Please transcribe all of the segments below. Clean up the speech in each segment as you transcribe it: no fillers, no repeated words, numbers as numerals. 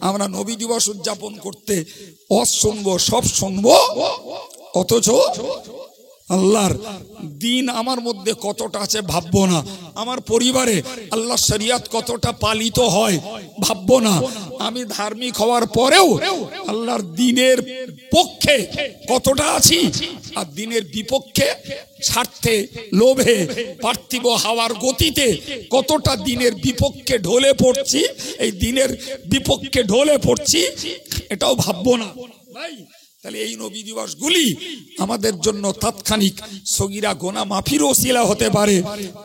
আমরা নবী দিবস উদযাপন করতে ওয়াজ শুনবো, সব শুনবো, অথচ আল্লাহর দিন আমার মধ্যে কতটা আছে ভাববো না। আমার পরিবারে আল্লাহর শরিয়ত কতটা পালিত হয় ভাববো না। আমি ধার্মিক হওয়ার পরেও আল্লাহর দিনের পক্ষে কতটা আছি, আর দিনের বিপক্ষে স্বার্থে, লোভে, পার্থিব হাওয়ার গতিতে কতটা দিনের বিপক্ষে ঢলে পড়ছি, এই দিনের বিপক্ষে ঢলে পড়ছি, এটাও ভাববো না ভাই। তাহলে এই নবী দিবসগুলি আমাদের জন্য তাৎক্ষণিক সগীরা গোনা মাফির ওসিলা হতে পারে,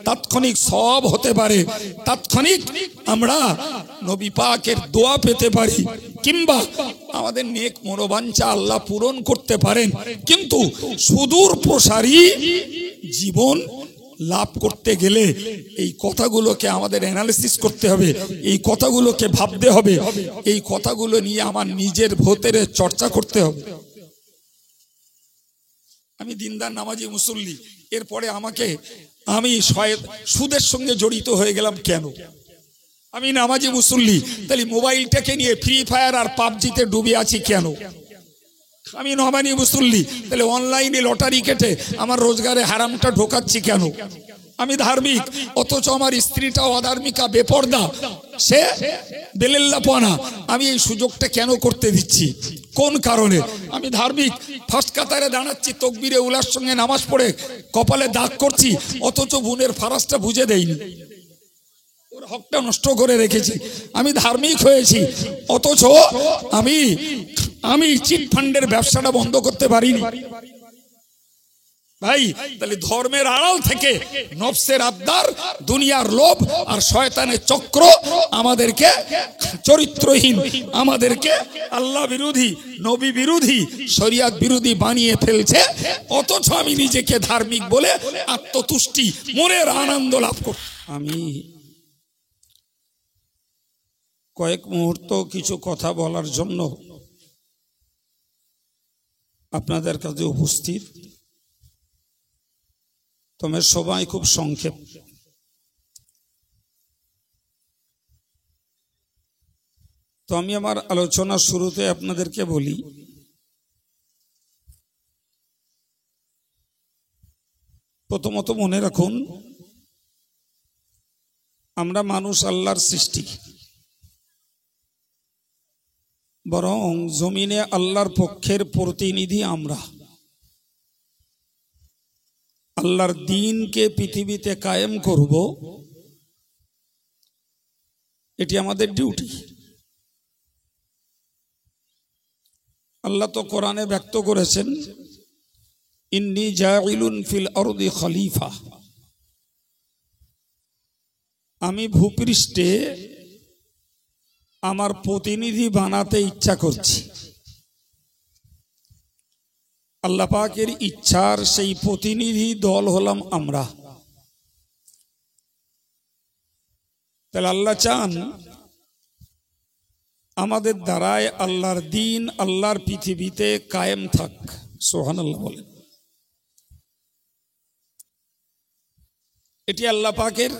তাৎক্ষণিক সওয়াব হতে পারে, তাৎক্ষণিক আমরা নবী পাকের দোয়া পেতে পারি, কিংবা আমাদের নেক মনোবাঞ্ছা আল্লাহ পূরণ করতে পারেন। কিন্তু সুদূর প্রসারী জীবন লাভ করতে গেলে এই কথাগুলোকে আমাদের অ্যানালিসিস করতে হবে, এই কথাগুলোকে ভাবতে হবে, এই কথাগুলো নিয়ে আমার নিজের ভেতরে চর্চা করতে হবে। আমি দিনদার নামাজি মুসল্লি, এরপরে আমি সুদের সঙ্গে জড়িত হয়ে গেলাম কেন? আমি নামাজি মুসল্লি, তাহলে মোবাইলটাকে নিয়ে ফ্রি ফায়ার আর পাবজিতে ডুবে আছি কেন? আমি নামাজি মুসল্লি, তাহলে অনলাইনে লটারি কেটে আমার রোজগারে হারামটা ঢোকাচ্ছি কেন? আমি ধার্মিক, অথচ আমার স্ত্রীটাও অধার্মিকা, বেপর্দা, সে বেলেল্লাপনা, আমি এই সুযোগটা কেন করতে দিচ্ছি? কোন কারণে? আমি ধার্মিক, ফার্স্ট কাতারে দাঁড়াচ্ছি, তকবিরে উলার সঙ্গে নামাজ পড়ে কপালে দাগ করছি, অথচ বোনের ফারাজটা বুঝে দেয়নি, ওর হকটা নষ্ট করে রেখেছি। আমি ধার্মিক হয়েছি, অথচ আমি চিট ফান্ডের ব্যবসাটা বন্ধ করতে পারিনি ভাই। তাহলে ধর্মের আড়াল থেকে নফসের আবদার, দুনিয়ার লোভ আর শয়তানের চক্র আমাদেরকে চরিত্রহীন, আমাদেরকে আল্লাহ বিরোধী, নবী বিরোধী, শরিয়ত বিরোধী বানিয়ে ফেলছে। অথচ আমি নিজেকে ধার্মিক বলে আত্মতুষ্টি, মনের আনন্দ লাভ করি। আমি কয়েক মুহূর্ত কিছু কথা বলার জন্য আপনাদের কাছে উপস্থিত। তবে সবাই খুব সংক্ষেপ। তো আমি আমার আলোচনার শুরুতে আপনাদেরকে বলি, প্রথমত মনে রাখুন, আমরা মানুষ আল্লাহর সৃষ্টি, বরং জমিনে আল্লাহর পক্ষের প্রতিনিধি আমরা। আল্লাহর দ্বীনকে পৃথিবীতে কায়েম করব, এটি আমাদের ডিউটি। আল্লাহ তো কোরআনে ব্যক্ত করেছেন, ইন্নী জাইলুন ফিল আরদি খলিফা, আমি ভূপৃষ্ঠে আমার প্রতিনিধি বানাতে ইচ্ছা করছি। আল্লাহ পাকের ইচ্ছার সেই প্রতিনিধি দল হলাম আমরা। তাহলে আল্লাহ চান আমাদের দ্বারায় আল্লাহর দ্বীন, আল্লাহর পৃথিবীতে কায়েম থাক। সুবহানাল্লাহ বলেন। এটি আল্লাহ পাকের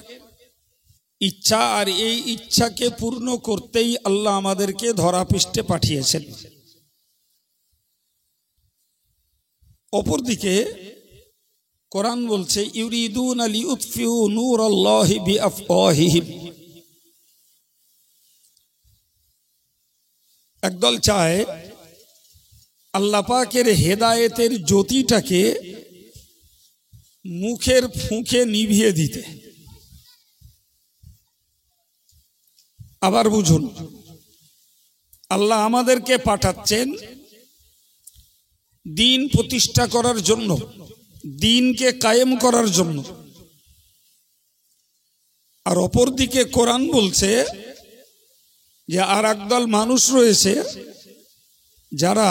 ইচ্ছা, আর এই ইচ্ছাকে পূর্ণ করতেই আল্লাহ আমাদেরকে ধরাপৃষ্ঠে পাঠিয়েছেন। অপরদিকে কোরআন বলছে, ইউরিদুনা লিউতফিউ নূরাল্লাহি বিআফওয়াহিহিম, একদল চায় আল্লাহ পাকের হেদায়েতের জ্যোতিটাকে মুখের ফুঁকে নিভিয়ে দিতে। আবার বুঝুন, আল্লাহ আমাদেরকে পাঠাচ্ছেন দ্বীন প্রতিষ্ঠা করার জন্য, দ্বীনকে কায়েম করার জন্য। আর অপরদিকে কোরআন বলছে যে আর একদল মানুষ রয়েছে যারা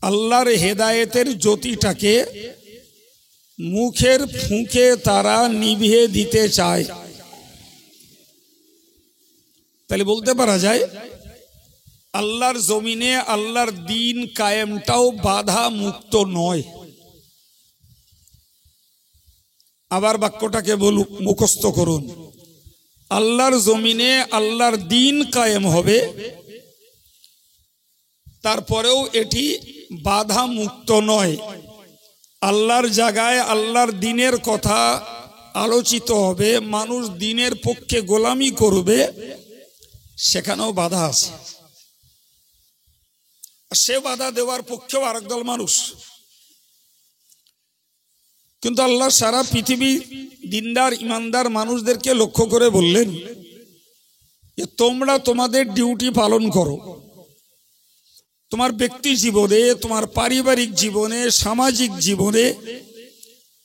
আল্লাহর হেদায়েতের জ্যোতিটাকে মুখের ফুঁকে তারা নিভিয়ে দিতে চায়। তাহলে বলতে পারা যায় আল্লাহর জমিনে আল্লাহর দ্বীন কায়েমটাও বাধা মুক্ত নয়। আবার বাক্যটাকে মুখস্থ করুন, আল্লাহর জমিনে আল্লাহর দিন কায়েম হবে, তারপরেও এটি বাধা মুক্ত নয়। আল্লাহর জায়গায় আল্লাহর দিনের কথা আলোচিত হবে, মানুষ দিনের পক্ষে গোলামি করবে, সেখানেও বাধা আছে। সে বাধা দেওয়ার পক্ষেও আরেক দল মানুষ। কিন্তু আল্লাহ সারা পৃথিবী দিনদার ইমানদার মানুষদেরকে লক্ষ্য করে বললেন যে তোমরা তোমাদের ডিউটি পালন করো, তোমার ব্যক্তি জীবনে, তোমার পারিবারিক জীবনে, সামাজিক জীবনে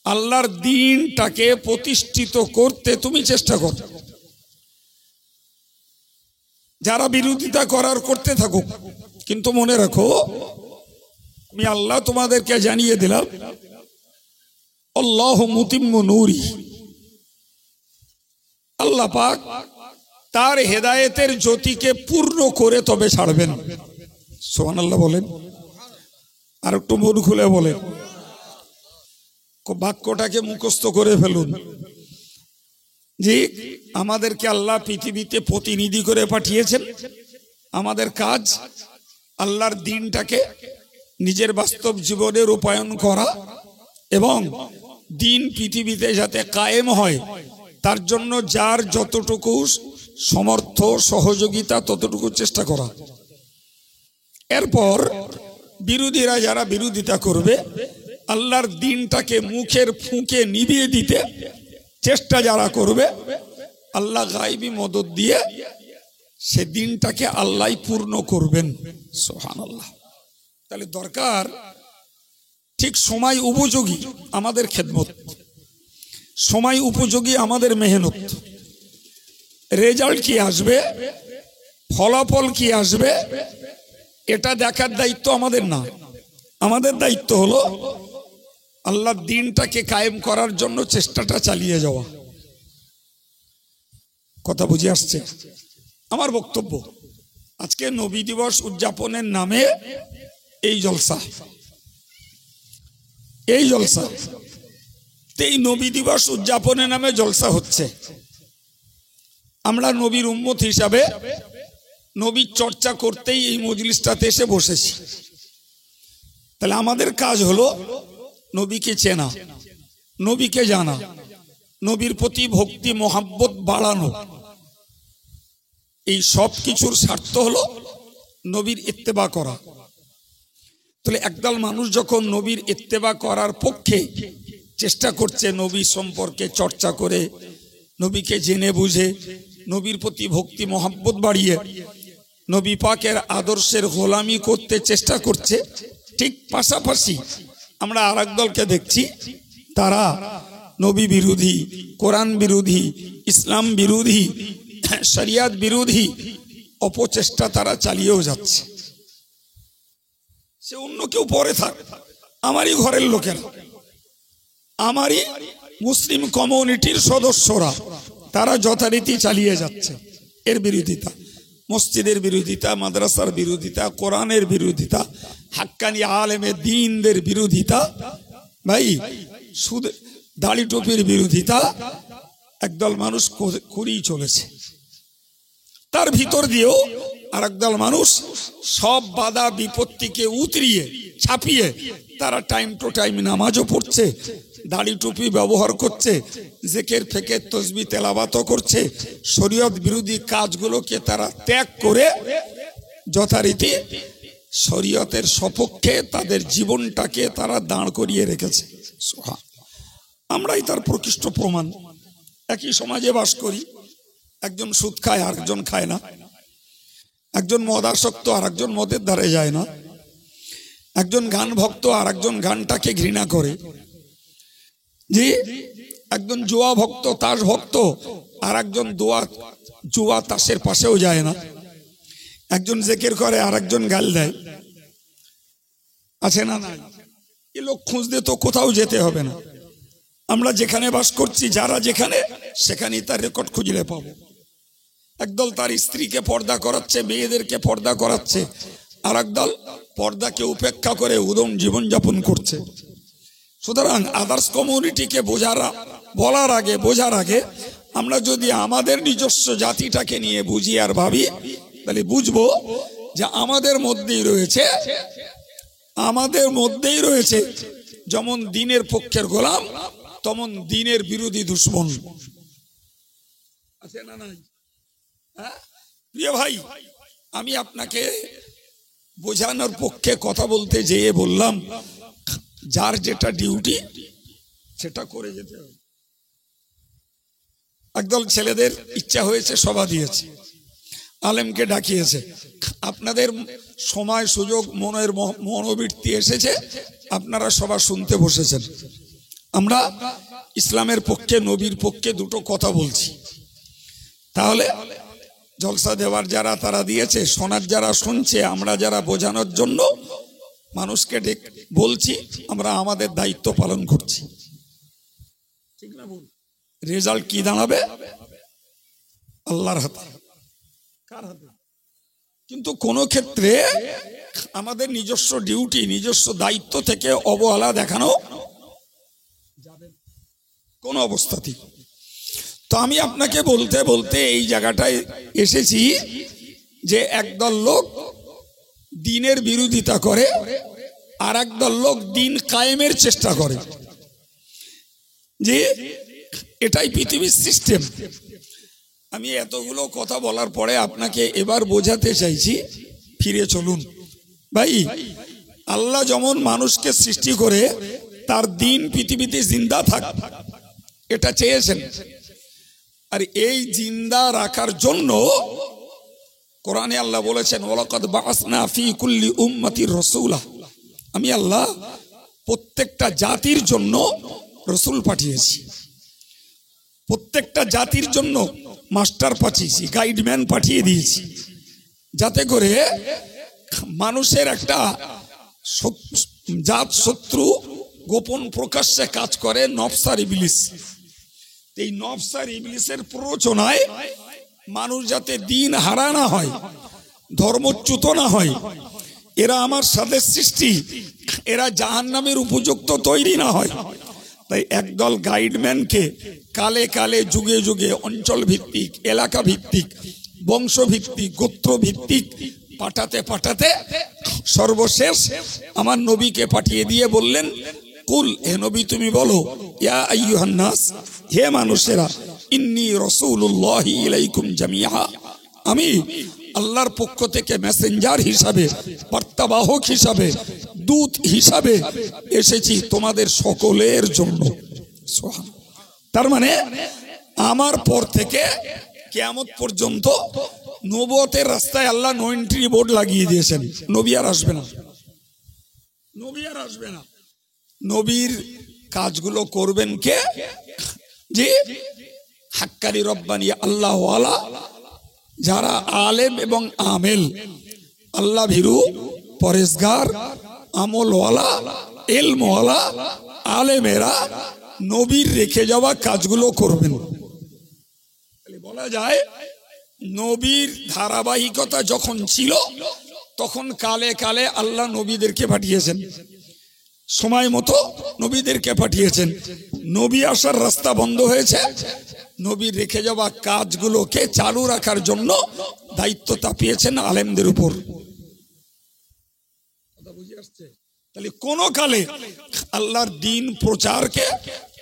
আল্লাহর দিনটাকে প্রতিষ্ঠিত করতে তুমি চেষ্টা করো। যারা বিরোধিতা করার করতে থাকুক, কিন্তু মনে রাখো আমি আল্লাহ তোমাদেরকে জানিয়ে দিলাম আল্লাহু মুতিম্মু নূরি, আল্লাহ পাক তার হেদায়েতের জ্যোতিকে পূর্ণ করে তবে ছাড়বেন। সুবহানাল্লাহ বলেন, আর একটু মন খুলে বলেন, বাক্যটাকে মুখস্থ করে ফেলুন। যে আমাদেরকে আল্লাহ পৃথিবীতে প্রতিনিধি করে পাঠিয়েছেন, আমাদের কাজ আল্লাহর দিনটাকে নিজের বাস্তব জীবনে রূপায়ণ করা এবং দিন পৃথিবীতে যাতে কায়েম হয় তার জন্য যার যতটুকু সমর্থ সহযোগিতা ততটুকু চেষ্টা করা। এরপর বিরোধীরা যারা বিরোধিতা করবে, আল্লাহর দিনটাকে মুখের ফুঁকে নিভিয়ে দিতে চেষ্টা যারা করবে, আল্লাহ গায়বী মদদ দিয়ে সে দিনটাকে আল্লাহ পূর্ণ করবেন। সুবহানাল্লাহ। তাহলে দরকার ঠিক সময় উপযোগী আমাদের খেদমত, সময় উপযোগী আমাদের মেহনত। রেজাল্ট কি আসবে, ফলাফল কি আসবে, এটা দেখার দায়িত্ব আমাদের না। আমাদের দায়িত্ব হলো আল্লাহর দিনটাকে কায়েম করার জন্য চেষ্টাটা চালিয়ে যাওয়া। কথা বুঝে আসছে? আমার বক্তব্য আজকে নবী দিবস উদযাপনের নামে এই জলসা, এই নবী দিবস উদযাপনের নামে জলসা হচ্ছে। আমরা নবীর উম্মত হিসাবে নবীর চর্চা করতেই এই মজলিসটাতে এসে বসেছি। তাহলে আমাদের কাজ হলো নবীকে চেনা, নবীকে জানা, নবীর প্রতি ভক্তি মোহাব্বত বাড়ানো। এই সব কিছুর স্বার্থ হলো নবীর ইত্তেবা করা। তাহলে একদল মানুষ যখন নবীর ইত্তেবা করার পক্ষে চেষ্টা করছে, নবী সম্পর্কে চর্চা করে, নবীকে জেনে বুঝে, নবীর প্রতি ভক্তি মোহাব্বত বাড়িয়ে নবী পাকের আদর্শের গোলামি করতে চেষ্টা করছে, ঠিক পাশাপাশি আমরা আরেক দলকে দেখছি তারা নবী বিরোধী, কোরআন বিরোধী, ইসলাম বিরোধী, শরিয়াত বিরোধী অপচেষ্টা তারা চালিয়েও যাচ্ছে। সে অন্য কেউ পরে থাক, আমারই ঘরের লোকেরা, আমারই মুসলিম কমিউনিটির সদস্যরা তারা যথারীতি চালিয়ে যাচ্ছে এর বিরোধিতা। মসজিদের বিরোধিতা, মাদ্রাসার বিরোধিতা, কোরআনের বিরোধিতা, হাক্কানি আলেমে দ্বীনদের বিরোধিতা, ভাই সুদ দাড়ি টুপির বিরোধিতা একদল মানুষ করেই চলেছে। তার ভিতর দিয়েও আর একদল মানুষ সব বাধা বিপত্তিকে উতরিয়ে ছাপিয়ে তারা টাইম টু টাইম নামাজও পড়ছে, দাড়ি টুপি ব্যবহার করছে, জিকির ফিকির তাসবিহ তেলাওয়াতও করছে, শরীয়ত বিরোধী কাজগুলোকে তারা ত্যাগ করে যথারীতি শরীয়তের সপক্ষে তাদের জীবনটাকে তারা দাঁড় করিয়ে রেখেছে। আমরাই তার প্রকৃষ্ট প্রমাণ। একই সমাজে বাস করি, একজন সুদ খায় আর একজন খায় না, একজন মদাসক্ত আর একজন মদের ধারে যায় না, একজন গান ভক্ত আর একজন গানটাকে ঘৃণা করে, যে একজন জুয়া ভক্ত, তাস ভক্ত আর একজন জুয়া তাসের পাশেও যায় না, একজন জিকির করে আর একজন গাল দেয়। আছে না? নাই। এ লোক খুঁজতে তো কোথাও যেতে হবে না। আমরা যেখানে বাস করছি, যারা যেখানে, সেখানেই তার রেকর্ড খুঁজলে পাবো। একদল তার স্ত্রীকে পর্দা করাচ্ছে, মেয়েদেরকে পর্দা করাচ্ছে, আর একদল পর্দাকে উপেক্ষা করে উদম জীবনযাপন করছে। সুতরাং আদার্স কমিউনিটিকে বোঝার আগে আমরা যদি আমাদের নিজস্ব জাতিটাকে নিয়ে বুঝি আর ভাবি, তাহলে বুঝবো যে আমাদের মধ্যেই রয়েছে যেমন দ্বীনের পক্ষের গোলাম, তেমন দ্বীনের বিরোধী দুশমন আছে না নাই? হ্যাঁ প্রিয় ভাই, আমি আপনাকে বোঝানোর পক্ষে কথা বলতে যেয়ে বললাম, যার যেটা ডিউটি সেটা করে যেতে হবে। একদল ছেলেদের ইচ্ছা হয়েছে, সভা দিয়েছে, আলেমকে ডাকিয়েছে, আপনাদের সময় সুযোগ মনের মনোবৃত্তি এসেছে, আপনারা সভা শুনতে বসেছেন। আমরা ইসলামের পক্ষে, নবীর পক্ষে দুটো কথা বলছি। তাহলে জলসা দেওয়ার যারা তারা দিয়েছে, শোনার যারা শুনছে, আমরা যারা বোঝানোর জন্য মানুষকে বলছি, আমরা আমাদের দায়িত্ব পালন করছি, ঠিক না বল? রেজাল্ট কি দাঁড়াবে আল্লাহর হাতে, কার হাতে? কিন্তু কোন ক্ষেত্রে আমাদের নিজস্ব ডিউটি, নিজস্ব দায়িত্ব থেকে অবহেলা দেখানো যাবে কোন অবস্থাতেই। তো আমি আপনাকে বলতে বলতে এই জায়গাটায় এসেছি যে একদল লোক দ্বীনের বিরোধিতা করে, আর একদল লোক দ্বীন কায়েমের চেষ্টা করে, যে এটাই পৃথিবীর সিস্টেম। আমি এতগুলো কথা বলার পরে আপনাকে এবার বোঝাতে চাইছি, ফিরে চলুন ভাই। আল্লাহ যেমন মানুষকে সৃষ্টি করে তার দ্বীন পৃথিবীতে জিন্দা থাক, এটা চেয়েছেন। আর এই জিন্দা রাখার জন্য কোরআনে আল্লাহ বলেছেন, ওয়ালাকাদ বাআসনা ফী কুল্লি উম্মাতির রাসূলা, আমি আল্লাহ প্রত্যেকটা জাতির জন্য রসুল পাঠিয়েছি, প্রত্যেকটা জাতির জন্য মাস্টার পাঠিয়েছি, গাইডম্যান পাঠিয়ে দিয়েছি, যাতে করে মানুষের একটা জাত শত্রু গোপন প্রকাশ্যে কাজ করে, নফস আর ইবলিস। এই নফস আর ইবলিসের প্ররোচনায় মানুষ যাতে দ্বীন হারা না হয়, ধর্মচ্যুত না হয়, এরা আমার সাথে সৃষ্টি, এরা জাহান্নামের উপযুক্ত তৈরি না হয়। তাই একদল গাইডম্যানকে কালে কালে, যুগে যুগে, অঞ্চল ভিত্তিক, এলাকা ভিত্তিক, বংশ ভিত্তিক, গোত্র ভিত্তিক পাঠাতে পাঠাতে সর্বশেষ আমার নবীকে পাঠিয়ে দিয়ে বললেন, কুল, হে নবী তুমি বলো, ইয়া আইয়ুহান নাস, হে মানুষেরা, ইন্নী রাসূলুল্লাহি ইলাইকুম জামিআ, আমি আল্লাহর পক্ষ থেকে মেসেঞ্জার হিসাবে, বার্তাবাহক হিসাবে, দূত হিসাবে এসেছি তোমাদের সকলের জন্য। তার মানে আমার পর থেকে কিয়ামত পর্যন্ত নবুয়তের রাস্তায় আল্লাহ নো এন্ট্রি বোর্ড লাগিয়ে দিয়েছেন। নবী আর আসবে না, নবী আর আসবে না। নবীর কাজগুলো করবেন কে? যে হাক্কানি রব্বানি আল্লাহ ওয়ালা, যারা আলেম এবং আমেল, আল্লাহ ভীরু, পরেশগার, আমলওয়ালা, এলমওয়ালা আলেমেরা নবীর রেখে যাওয়া কাজগুলো করবেন। বলা যায় নবীর ধারাবাহিকতা যখন ছিল, তখন কালে কালে আল্লাহ নবীদেরকে পাঠিয়েছেন, সময় মতো নবীদেরকে পাঠিয়েছেন। নবী আসার রাস্তা বন্ধ হয়েছে, নবীর রেখে যাওয়া কাজগুলোকে চালু রাখার জন্য দায়িত্ব চাপিয়েছেন আলেমদের উপর। তাহলে কোন কালে আল্লাহর দ্বীন প্রচারকে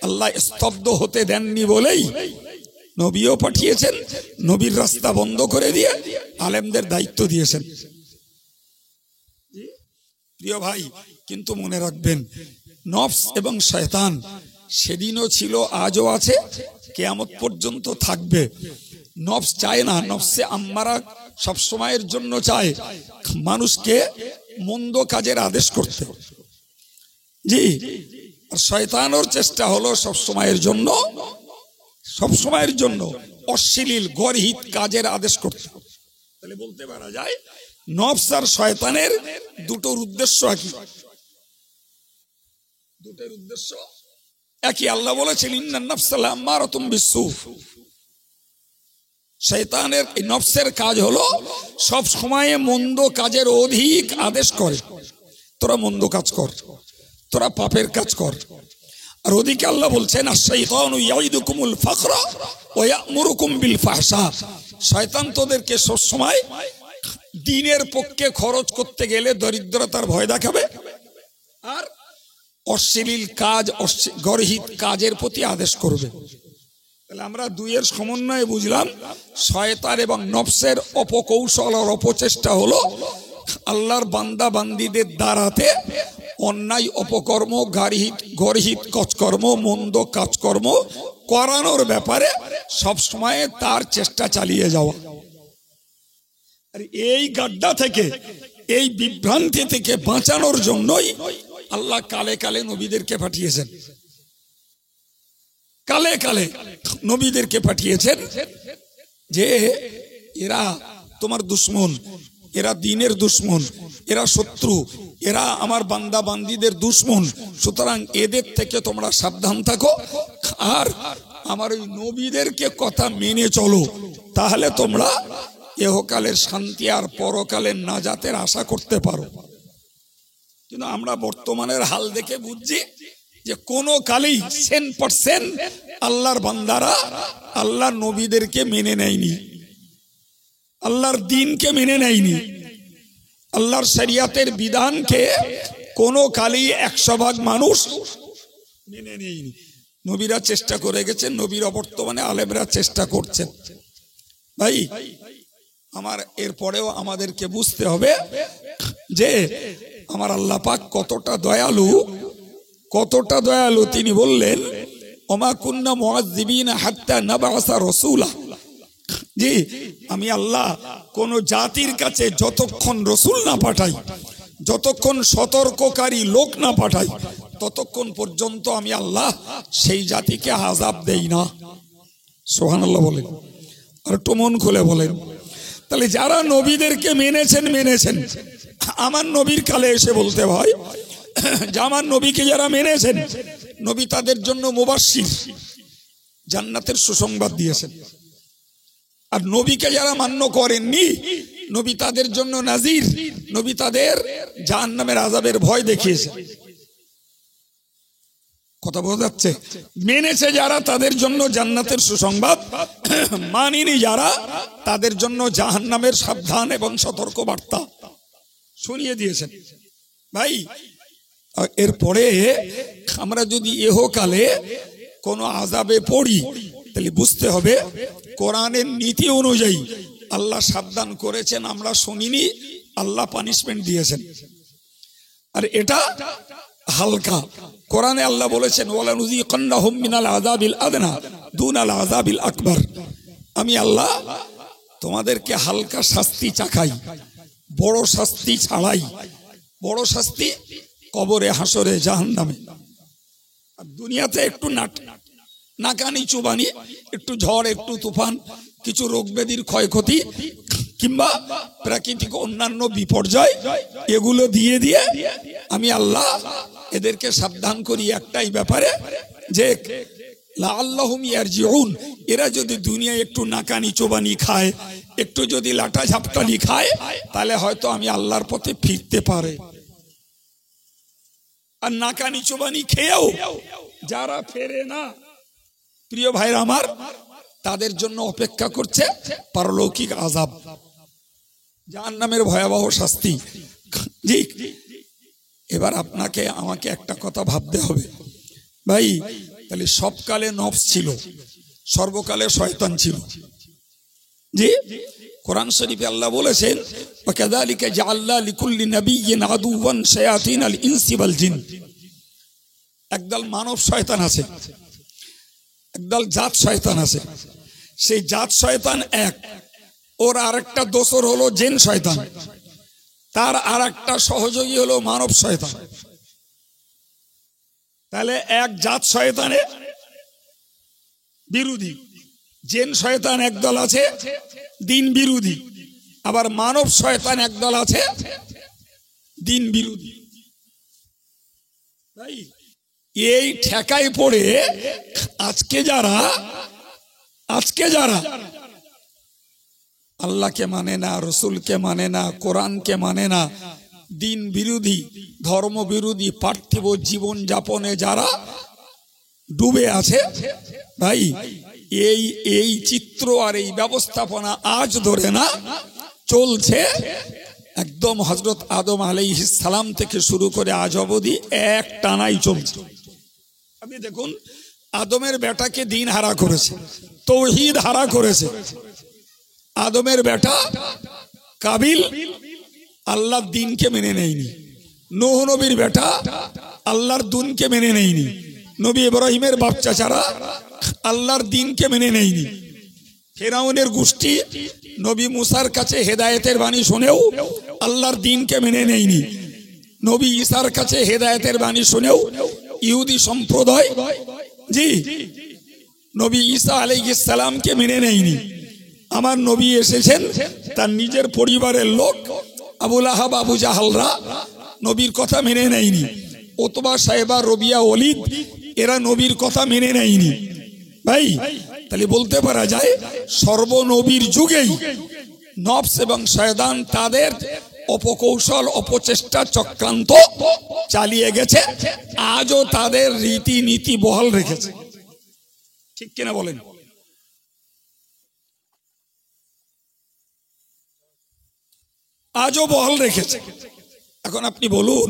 আল্লাহ স্তব্ধ হতে দেননি বলেই নবীও পাঠিয়েছেন, নবীর রাস্তা বন্ধ করে দিয়ে আলেমদের দায়িত্ব দিয়েছেন। প্রিয় ভাই, কিন্তু মনে রাখবেন, নফস এবং শয়তান সেদিনও ছিল, আজও আছে, কিয়ামত পর্যন্ত থাকবে। নফস চায় না, নফসে আম্মারা সব সময়ের জন্য চায় মানুষকে মন্দ কাজের আদেশ করতে। জি, আর শয়তানের চেষ্টা হলো সব সময়ের জন্য অশ্লীল গর্হিত কাজের আদেশ করতে। তাহলে বলতে পারা যায় নফস আর শয়তানের দুটোর উদ্দেশ্য একই, দুটোর উদ্দেশ্য একই। আল্লাহ বলেছেন, ইন্নান নাফসা লাম্মারাতুম বিসসু, শয়তানের এই নফসের কাজ হলো সব সময়ে মন্দ কাজের অধিক আদেশ করে, তোরা মন্দ কাজ কর, তোরা পাপের কাজ কর। আর ওদিকে আল্লাহ বলছেন আশ-শাইতানু ইয়াইদুকুমুল ফাকরা ওয়া ইয়া'মুরুকুম বিল ফাহশা, শয়তান তোদেরকে সবসময় দ্বীনের পক্ষে খরচ করতে গেলে দরিদ্রতার ভয় দেখাবে আর অশ্লীল কাজ, গর্হিত কাজের প্রতি আদেশ করবে। তাহলে আমরা দুইয়ের সমন্বয়ে বুঝলাম শয়তান এবং নফসের অপকৌশল আর অপচেষ্টা হলো আল্লাহর বান্দা বান্দীদের দ্বারাতে অন্যায় অপকর্ম, গর্হিত কাজকর্ম, মন্দ কাজকর্ম করানোর ব্যাপারে সবসময় তার চেষ্টা চালিয়ে যাওয়া। আর এই গাড্ডা থেকে, এই বিভ্রান্তি থেকে বাঁচানোর জন্যই আল্লাহ কালে কালে নবীদেরকে পাঠিয়েছেন, কালে কালে নবীদেরকে পাঠিয়েছেন যে এরা তোমার দুশ্মন, এরা দ্বীনের দুশ্মন, এরা শত্রু, এরা আমার বান্দা বান্দীদের দুশ্মন, সুতরাং এদের থেকে তোমরা সাবধান থাকো আর আমার ওই নবীদেরকে কথা মেনে চলো, তাহলে তোমরা ইহকালের শান্তি আর পরকালের নাজাতের আশা করতে পারো। কিন্তু আমরা বর্তমানের হাল দেখে বুঝছি যে কোনো কালেই 100% আল্লাহর বান্দারা আল্লাহর নবীদেরকে মেনে নেয়নি, আল্লাহর দ্বীনকে মেনে নেয়নি, আল্লাহর শরিয়াতের বিধানকে কোনো কালেই 100% মানুষ মেনে নেয়নি। নবীরা চেষ্টা করে গেছেন, নবীরা বর্তমানে আলেমরা চেষ্টা করছেন। ভাই আমার এরপরেও আমাদেরকে বুঝতে হবে যে আমার আল্লাহ পাক কতটা দয়ালু, কতটা দয়ালু। তিনি বললেন ওমা কুন্না মুআযযিবিনা হাত্তা নাবআসা রাসূলা, জি আমি আল্লাহ কোন জাতির কাছে যতক্ষণ রসুল না পাঠাই, যতক্ষণ সতর্ককারী লোক না পাঠাই, ততক্ষণ পর্যন্ত আমি আল্লাহ সেই জাতিকে আযাব দেই না। সুবহানাল্লাহ বলেন, আর একটু মন খুলে বলেন। তাহলে যারা নবীদেরকে মেনেছেন, আমার নবীর কালে এসে বলতে হয় যে আমার নবীকে যারা মেনেছেন, নবী তাদের জন্য মুবাশশির, জান্নাতের সুসংবাদ দিয়েছেন। আর নবীকে যারা মান্য করেননি, নবী তাদের জন্য নাজির, নবী তাদের জাহান্নামের আযাবের ভয় দেখিয়েছেন। কথা বোঝা যাচ্ছে? মেনেছে যারা তাদের জন্য জান্নাতের সুসংবাদ, মানেনি যারা তাদের জন্য জাহান্নামের সাবধান এবং সতর্ক বার্তা শুনিয়ে দিয়েছেন। ভাই এরপরে আমরা যদি ইহকালে কোনো আযাবে পড়ি, তাহলে বুঝতে হবে কোরআনের নীতি অনুযায়ী আল্লাহ সাবধান করেছেন, আমরা শুনিনি, আল্লাহ পানিশমেন্ট দিয়েছেন। আর এটা হালকা। কোরআনে আল্লাহ বলেছেন ওয়ালা নুযিকান্নাহুম মিনাল আযাবিল আদনা দুনাল আযাবিল আকবার, আমি আল্লাহ তোমাদেরকে হালকা শাস্তি চাখাই, বড় শাস্তি ছাড়াই। বড় শাস্তি কবরে, হাসরে, জাহান্নামে। আর দুনিয়াতে একটু নাকানি চুবানি, একটু ঝড়, একটু তুফান, কিছু রোগ ব্যাধির ক্ষয়ক্ষতি কিংবা প্রাকৃতিক অন্যান্য বিপর্যয়, এগুলো দিয়ে দিয়ে আমি আল্লাহ এদেরকে সাবধান করি একটাই ব্যাপারে যে লাআল্লাহুম ইয়ারজিউন, এরা যদি দুনিয়ায় একটু নাকানি চোবানি খায়, একটু যদি লাটা ঝাপটানি খায়, তাহলে হয়তো আমি আল্লাহর পথে ফিরতে পারে। আর নাকানি চোবানি খেয়েও যারা ফেরে না, প্রিয় ভাইরা আমার, তাদের জন্য অপেক্ষা করছে পারলৌকিক আযাব, জাহান্নামের ভয়াবহ শাস্তি। জি, এবার আপনাকে আমাকে একটা কথা ভাবতে হবে ভাই, তাহলে সবকালে নফস ছিল, সর্বকালে শয়তান ছিল। জি, কোরআন শরীফে আল্লাহ বলেছেন ওয়াকাযালিকা জাআলনা লিকুল্লি নাবিয়্যিন আদুওয়ান শায়াতিনাল ইনসি ওয়াল জিন। একদল মানব শয়তান আছে, একদল জাত শয়তান আছে। সেই জাত শয়তান এক, ওর আরেকটা দোসর হলো জিন শয়তান, তার আরেকটা সহযোগী হলো মানব শয়তান। তাহলে এক জাত শয়তানের বিরোধী জিন শয়তান একদল আছে দিন বিরোধী, আবার মানব শয়তান একদল আছে দিন বিরোধী। তাই এই ঠেকায় পড়ে আজকে যারা আল্লাহকে মানে না, রসুলকে মানে না, কোরআনকে মানে না, দিন বিরোধী, ধর্ম বিরোধী, পার্থিব জীবন যাপনে যারা ডুবে আছে ভাই। এই এই চিত্র আর এই ব্যবস্থাপনা আজ ধরে না, চলছে একদম হযরত আদম আলাইহিস সালাম থেকে শুরু করে আজ অবধি এক টানাই চলছে। আপনি দেখুন, আদমের বেটাকে দিন হারা করেছে, তৌহিদ হারা করেছে। আদমের বেটা কাবিল আল্লাহর দিনকে মেনে নেয়নি। নূহ নবীর বেটা আল্লাহর দিনকে মেনে নেয়নি। নবী ইব্রাহিমের বাচ্চা ছাড়া আল্লাহর দিনকে মেনে নেয়নি। ফেরাউনের গোষ্ঠী নবী মুসার কাছে হেদায়েতের বাণী শুনেও আল্লাহর দিনকে মেনে নেয়নি। নবী ঈসার কাছে হেদায়েতের বাণী শুনেও ইহুদি সম্প্রদায় জি নবী ঈসা আলাইহিস সালামকে মেনে নেয়নি। আমার নবী এসেছেন, তার নিজের পরিবারের লোক আবু লাহাব আবু জাহালরা নবীর কথা মেনে নেয়নি। ওতবা সাহেবা রবিয়া ওলিদ এরা নবীর কথা মেনে নেয়নি। ভাই তাহলে বলতে পারা যায় সর্বনবীর যুগেই নফস এবং শয়তান তাদের অপকৌশল অপচেষ্টা চক্রান্ত চালিয়ে গেছে, আজও তাদের রীতিনীতি বহাল রেখেছে। ঠিক কিনা বলেন? আজও বহাল রেখেছে। এখন আপনি বলুন,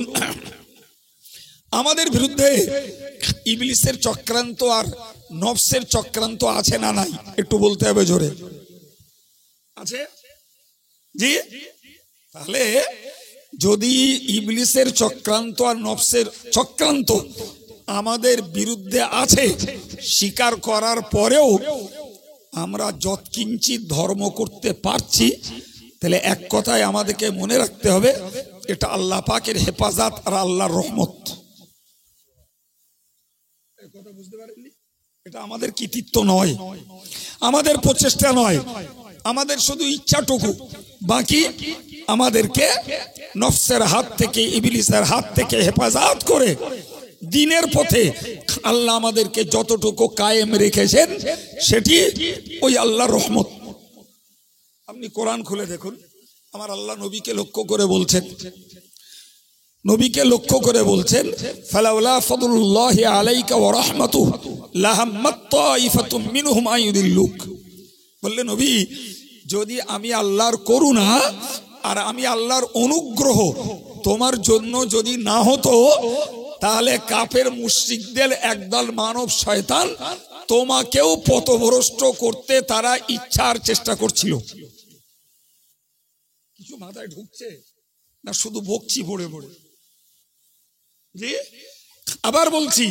আমাদের বিরুদ্ধে ইবলিসের চক্রান্ত আর নফসের চক্রান্ত আছে না নাই? একটু বলতে হবে জোরে। আছে জি? তাহলে যদি ইবলিসের চক্রান্ত আর নফসের চক্রান্ত আমাদের বিরুদ্ধে আছে, স্বীকার করার পরেও আমরা যৎকিঞ্চিত ধর্ম করতে পারছি, তাহলে এক কথায় আমাদেরকে মনে রাখতে হবে এটা আল্লাহ পাকের হেফাজত আর আল্লাহর রহমত। কথা বুঝতে পারেননি? এটা আমাদের কৃতিত্ব নয়, আমাদের প্রচেষ্টা নয়, আমাদের শুধু ইচ্ছাটুকু। বাকি আমাদেরকে নফসের হাত থেকে ইবলিসের হাত থেকে হেফাজত করে দিনের পথে আল্লাহ আমাদেরকে যতটুকু কায়েম রেখেছেন সেটি ওই আল্লাহর রহমত। আপনি কোরআন খুলে দেখুন, আমার আল্লাহ নবীকে লক্ষ্য করে বলছেন, নবীকে লক্ষ্য করে বলছেন ফালাউলা ফাদলুল্লাহি আলাইকা ওয়া রাহমাতুহু লাহাম্মাত তাইফাতুম মিনহুম আইয়ুদিল্লুক। বললেন নবী, যদি আমি আল্লাহর করুণা আর আমি আল্লাহর অনুগ্রহ তোমার জন্য যদি না হতো, তাহলে কাফের মুশরিকদের একদল মানব শয়তান তোমাকেও পথভ্রষ্ট করতে তারা ইচ্ছার চেষ্টা করছিল। কিছু মাথায় ঢুকছে না? শুধু বকছি পড়ে পড়ে। জি, আবার বলছি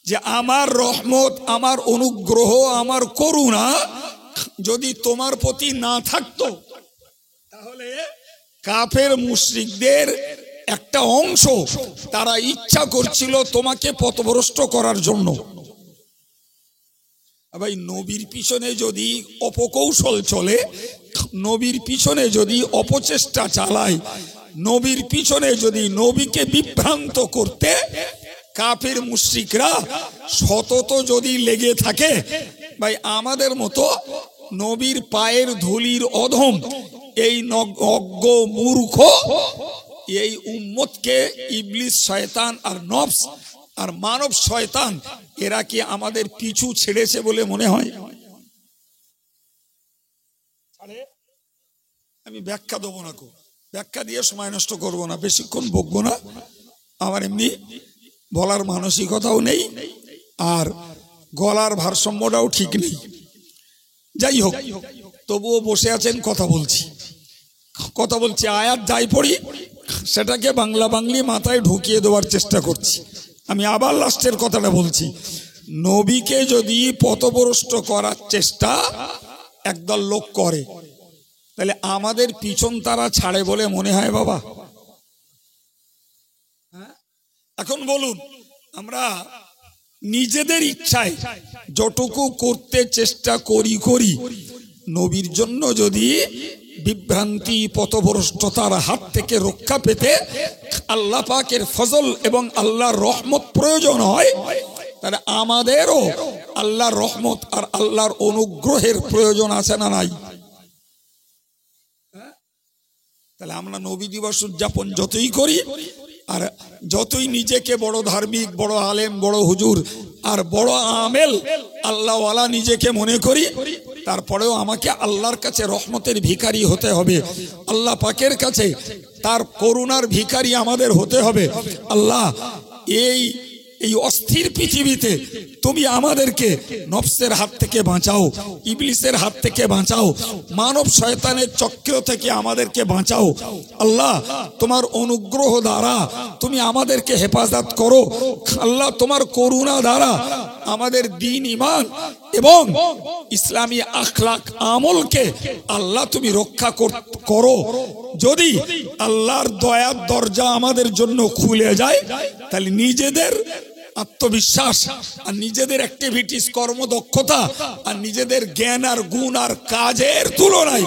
যে আমার রহমত, আমার অনুগ্রহ, আমার করুণা যদি তোমার প্রতি না থাকতো, তাহলে কাফের মুশরিকদের একটা অংশ তারা ইচ্ছা করছিল তোমাকে পথভ্রষ্ট করার জন্য। ভাই নবীর পিছনে যদি অপকৌশল চলে, নবীর পিছনে যদি অপচেষ্টা চালায়, নবীর পিছনে যদি নবীকে বিভ্রান্ত করতে কাফের মুশরিকরা সতত যদি লেগে থাকে, ভাই আমাদের মতো নবীর পায়ের ধুলির অধম এই অজ্ঞ মূর্খ এই উম্মতকে ইবলিস শয়তান আর নফস আর মানব শয়তান এরা কি আমাদের পিছু ছেড়েছে বলে মনে হয়? আমি ব্যাখ্যা দেবো না, ব্যাখ্যা দিয়ে সময় নষ্ট করব না, বেশিক্ষণ বকবো না। আমার এমনি বলার মানসিকতাও নেই আর গলার ভারসাম্যটাও ঠিক নেই। যাই হোক, তবুও বসে আছেন, কথা বলছি আয়াত যাই পড়ি সেটাকে বাংলা বাংলি মাথায় ঢুকিয়ে দেওয়ার চেষ্টা করছি। আমি আবার লাস্টের কথাটা বলছি, নবীকে যদি পথভ্রষ্ট করার চেষ্টা একদল লোক করে, তাহলে আমাদের পিছন তারা ছাড়ে বলে মনে হয় বাবা? এখন বলুন, আমরা নিজেদের ইচ্ছায় যতটুকু করতে চেষ্টা করি, নবীর জন্য যদি বিভ্রান্তি পথভ্রষ্টতার হাত থেকে রক্ষা পেতে আল্লাহ পাকের ফজল এবং আল্লাহর রহমত প্রয়োজন হয়, তাহলে আমাদেরও আল্লাহর রহমত আর আল্লাহর অনুগ্রহের প্রয়োজন আছে না নাই? তাহলে আমরা নবী দিবস উদযাপন যতই করি, আর যতই নিজেকে বড় ধার্মিক, বড় আলেম, বড় হুজুর আর বড় আমেল আল্লাহওয়ালা নিজেকে মনে করি, তারপরেও আমাকে আল্লাহর কাছে রহমতের ভিখারি হতে হবে। আল্লাহ পাকের কাছে তার করুণার ভিখারি আমাদের হতে হবে। আল্লাহ, এই অস্থির পৃথিবীতে তুমি আমাদেরকে নফসের হাত থেকে বাঁচাও, ইবলিসের হাত থেকে বাঁচাও, মানব শয়তানের চক্র থেকে আমাদেরকে বাঁচাও। আল্লাহ, তোমার অনুগ্রহ দ্বারা তুমি আমাদেরকে হেফাজত করো। আল্লাহ, তোমার করুণা দ্বারা আমাদের দ্বীন, ঈমান এবং ইসলামী আখলাক আমলকে আল্লাহ তুমি রক্ষা করো। যদি আল্লাহর দয়ার দরজা আমাদের জন্য খুলে যায়, তাহলে নিজেদের আত্মবিশ্বাস আর নিজেদের অ্যাক্টিভিটিস, কর্মদক্ষতা আর নিজেদের জ্ঞান আর গুণ আর কাজের তুলনায়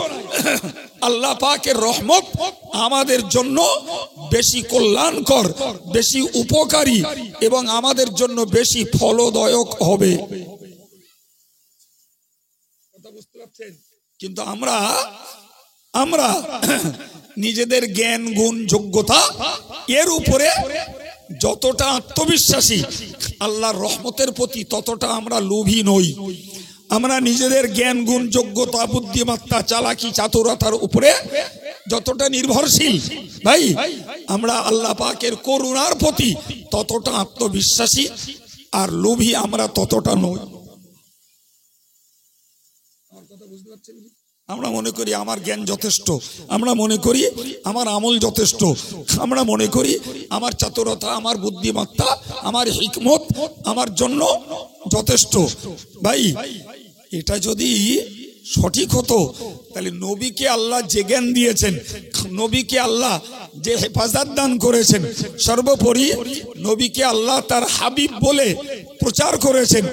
আল্লাহ পাকের রহমত আমাদের জন্য বেশি কল্যাণকর, বেশি উপকারী এবং আমাদের জন্য বেশি ফলদায়ক হবে। কিন্তু আমরা নিজেদের জ্ঞান, গুণ, যোগ্যতা এর উপরে যতটা আত্মবিশ্বাসী, আল্লাহর রহমতের প্রতি ততটা আমরা লোভী নই। আমরা নিজেদের জ্ঞান, গুণ, যোগ্যতা, বুদ্ধিমত্তা, চালাকি, চাতুরতার উপরে যতটা নির্ভরশীল, ভাই, আমরা আল্লাহ পাকের করুণার প্রতি ততটা আত্মবিশ্বাসী আর লোভী আমরা ততটা নই। আমরা মনে করি আমার জ্ঞান যথেষ্ট, আমরা মনে করি আমার আমল যথেষ্ট, আমরা মনে করি আমার চাতুরতা, আমার বুদ্ধিমত্তা, আমার হিকমত আমার জন্য যথেষ্ট। ভাই, এটা যদি সঠিক হতো, তাহলে নবীকে আল্লাহ যে জ্ঞান দিয়েছেন, নবীকে আল্লাহ যে হেফাজত দান করেছেন, সর্বোপরি নবীকে আল্লাহ তার হাবিব বলে প্রচার করেছেন,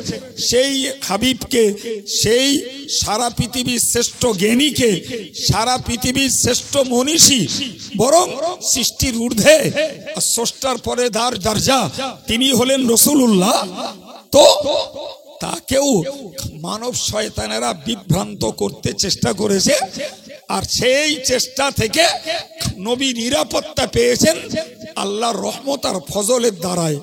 সেই হাবিবকে, সেই সারা পৃথিবীর শ্রেষ্ঠ জ্ঞানীকে, সারা পৃথিবীর শ্রেষ্ঠ মনীষী, বরং সৃষ্টির ঊর্ধ্বে স্রষ্টার পরে দরজা তিনি হলেন রাসূলুল্লাহ। তো তাকেও মানব শয়তানেরা বিভ্রান্ত করতে চেষ্টা করেছে, আর সেই চেষ্টা থেকে নবী নিরাপত্তা পেয়েছেন আল্লাহর রহমত আর ফজলের দ্বারায়।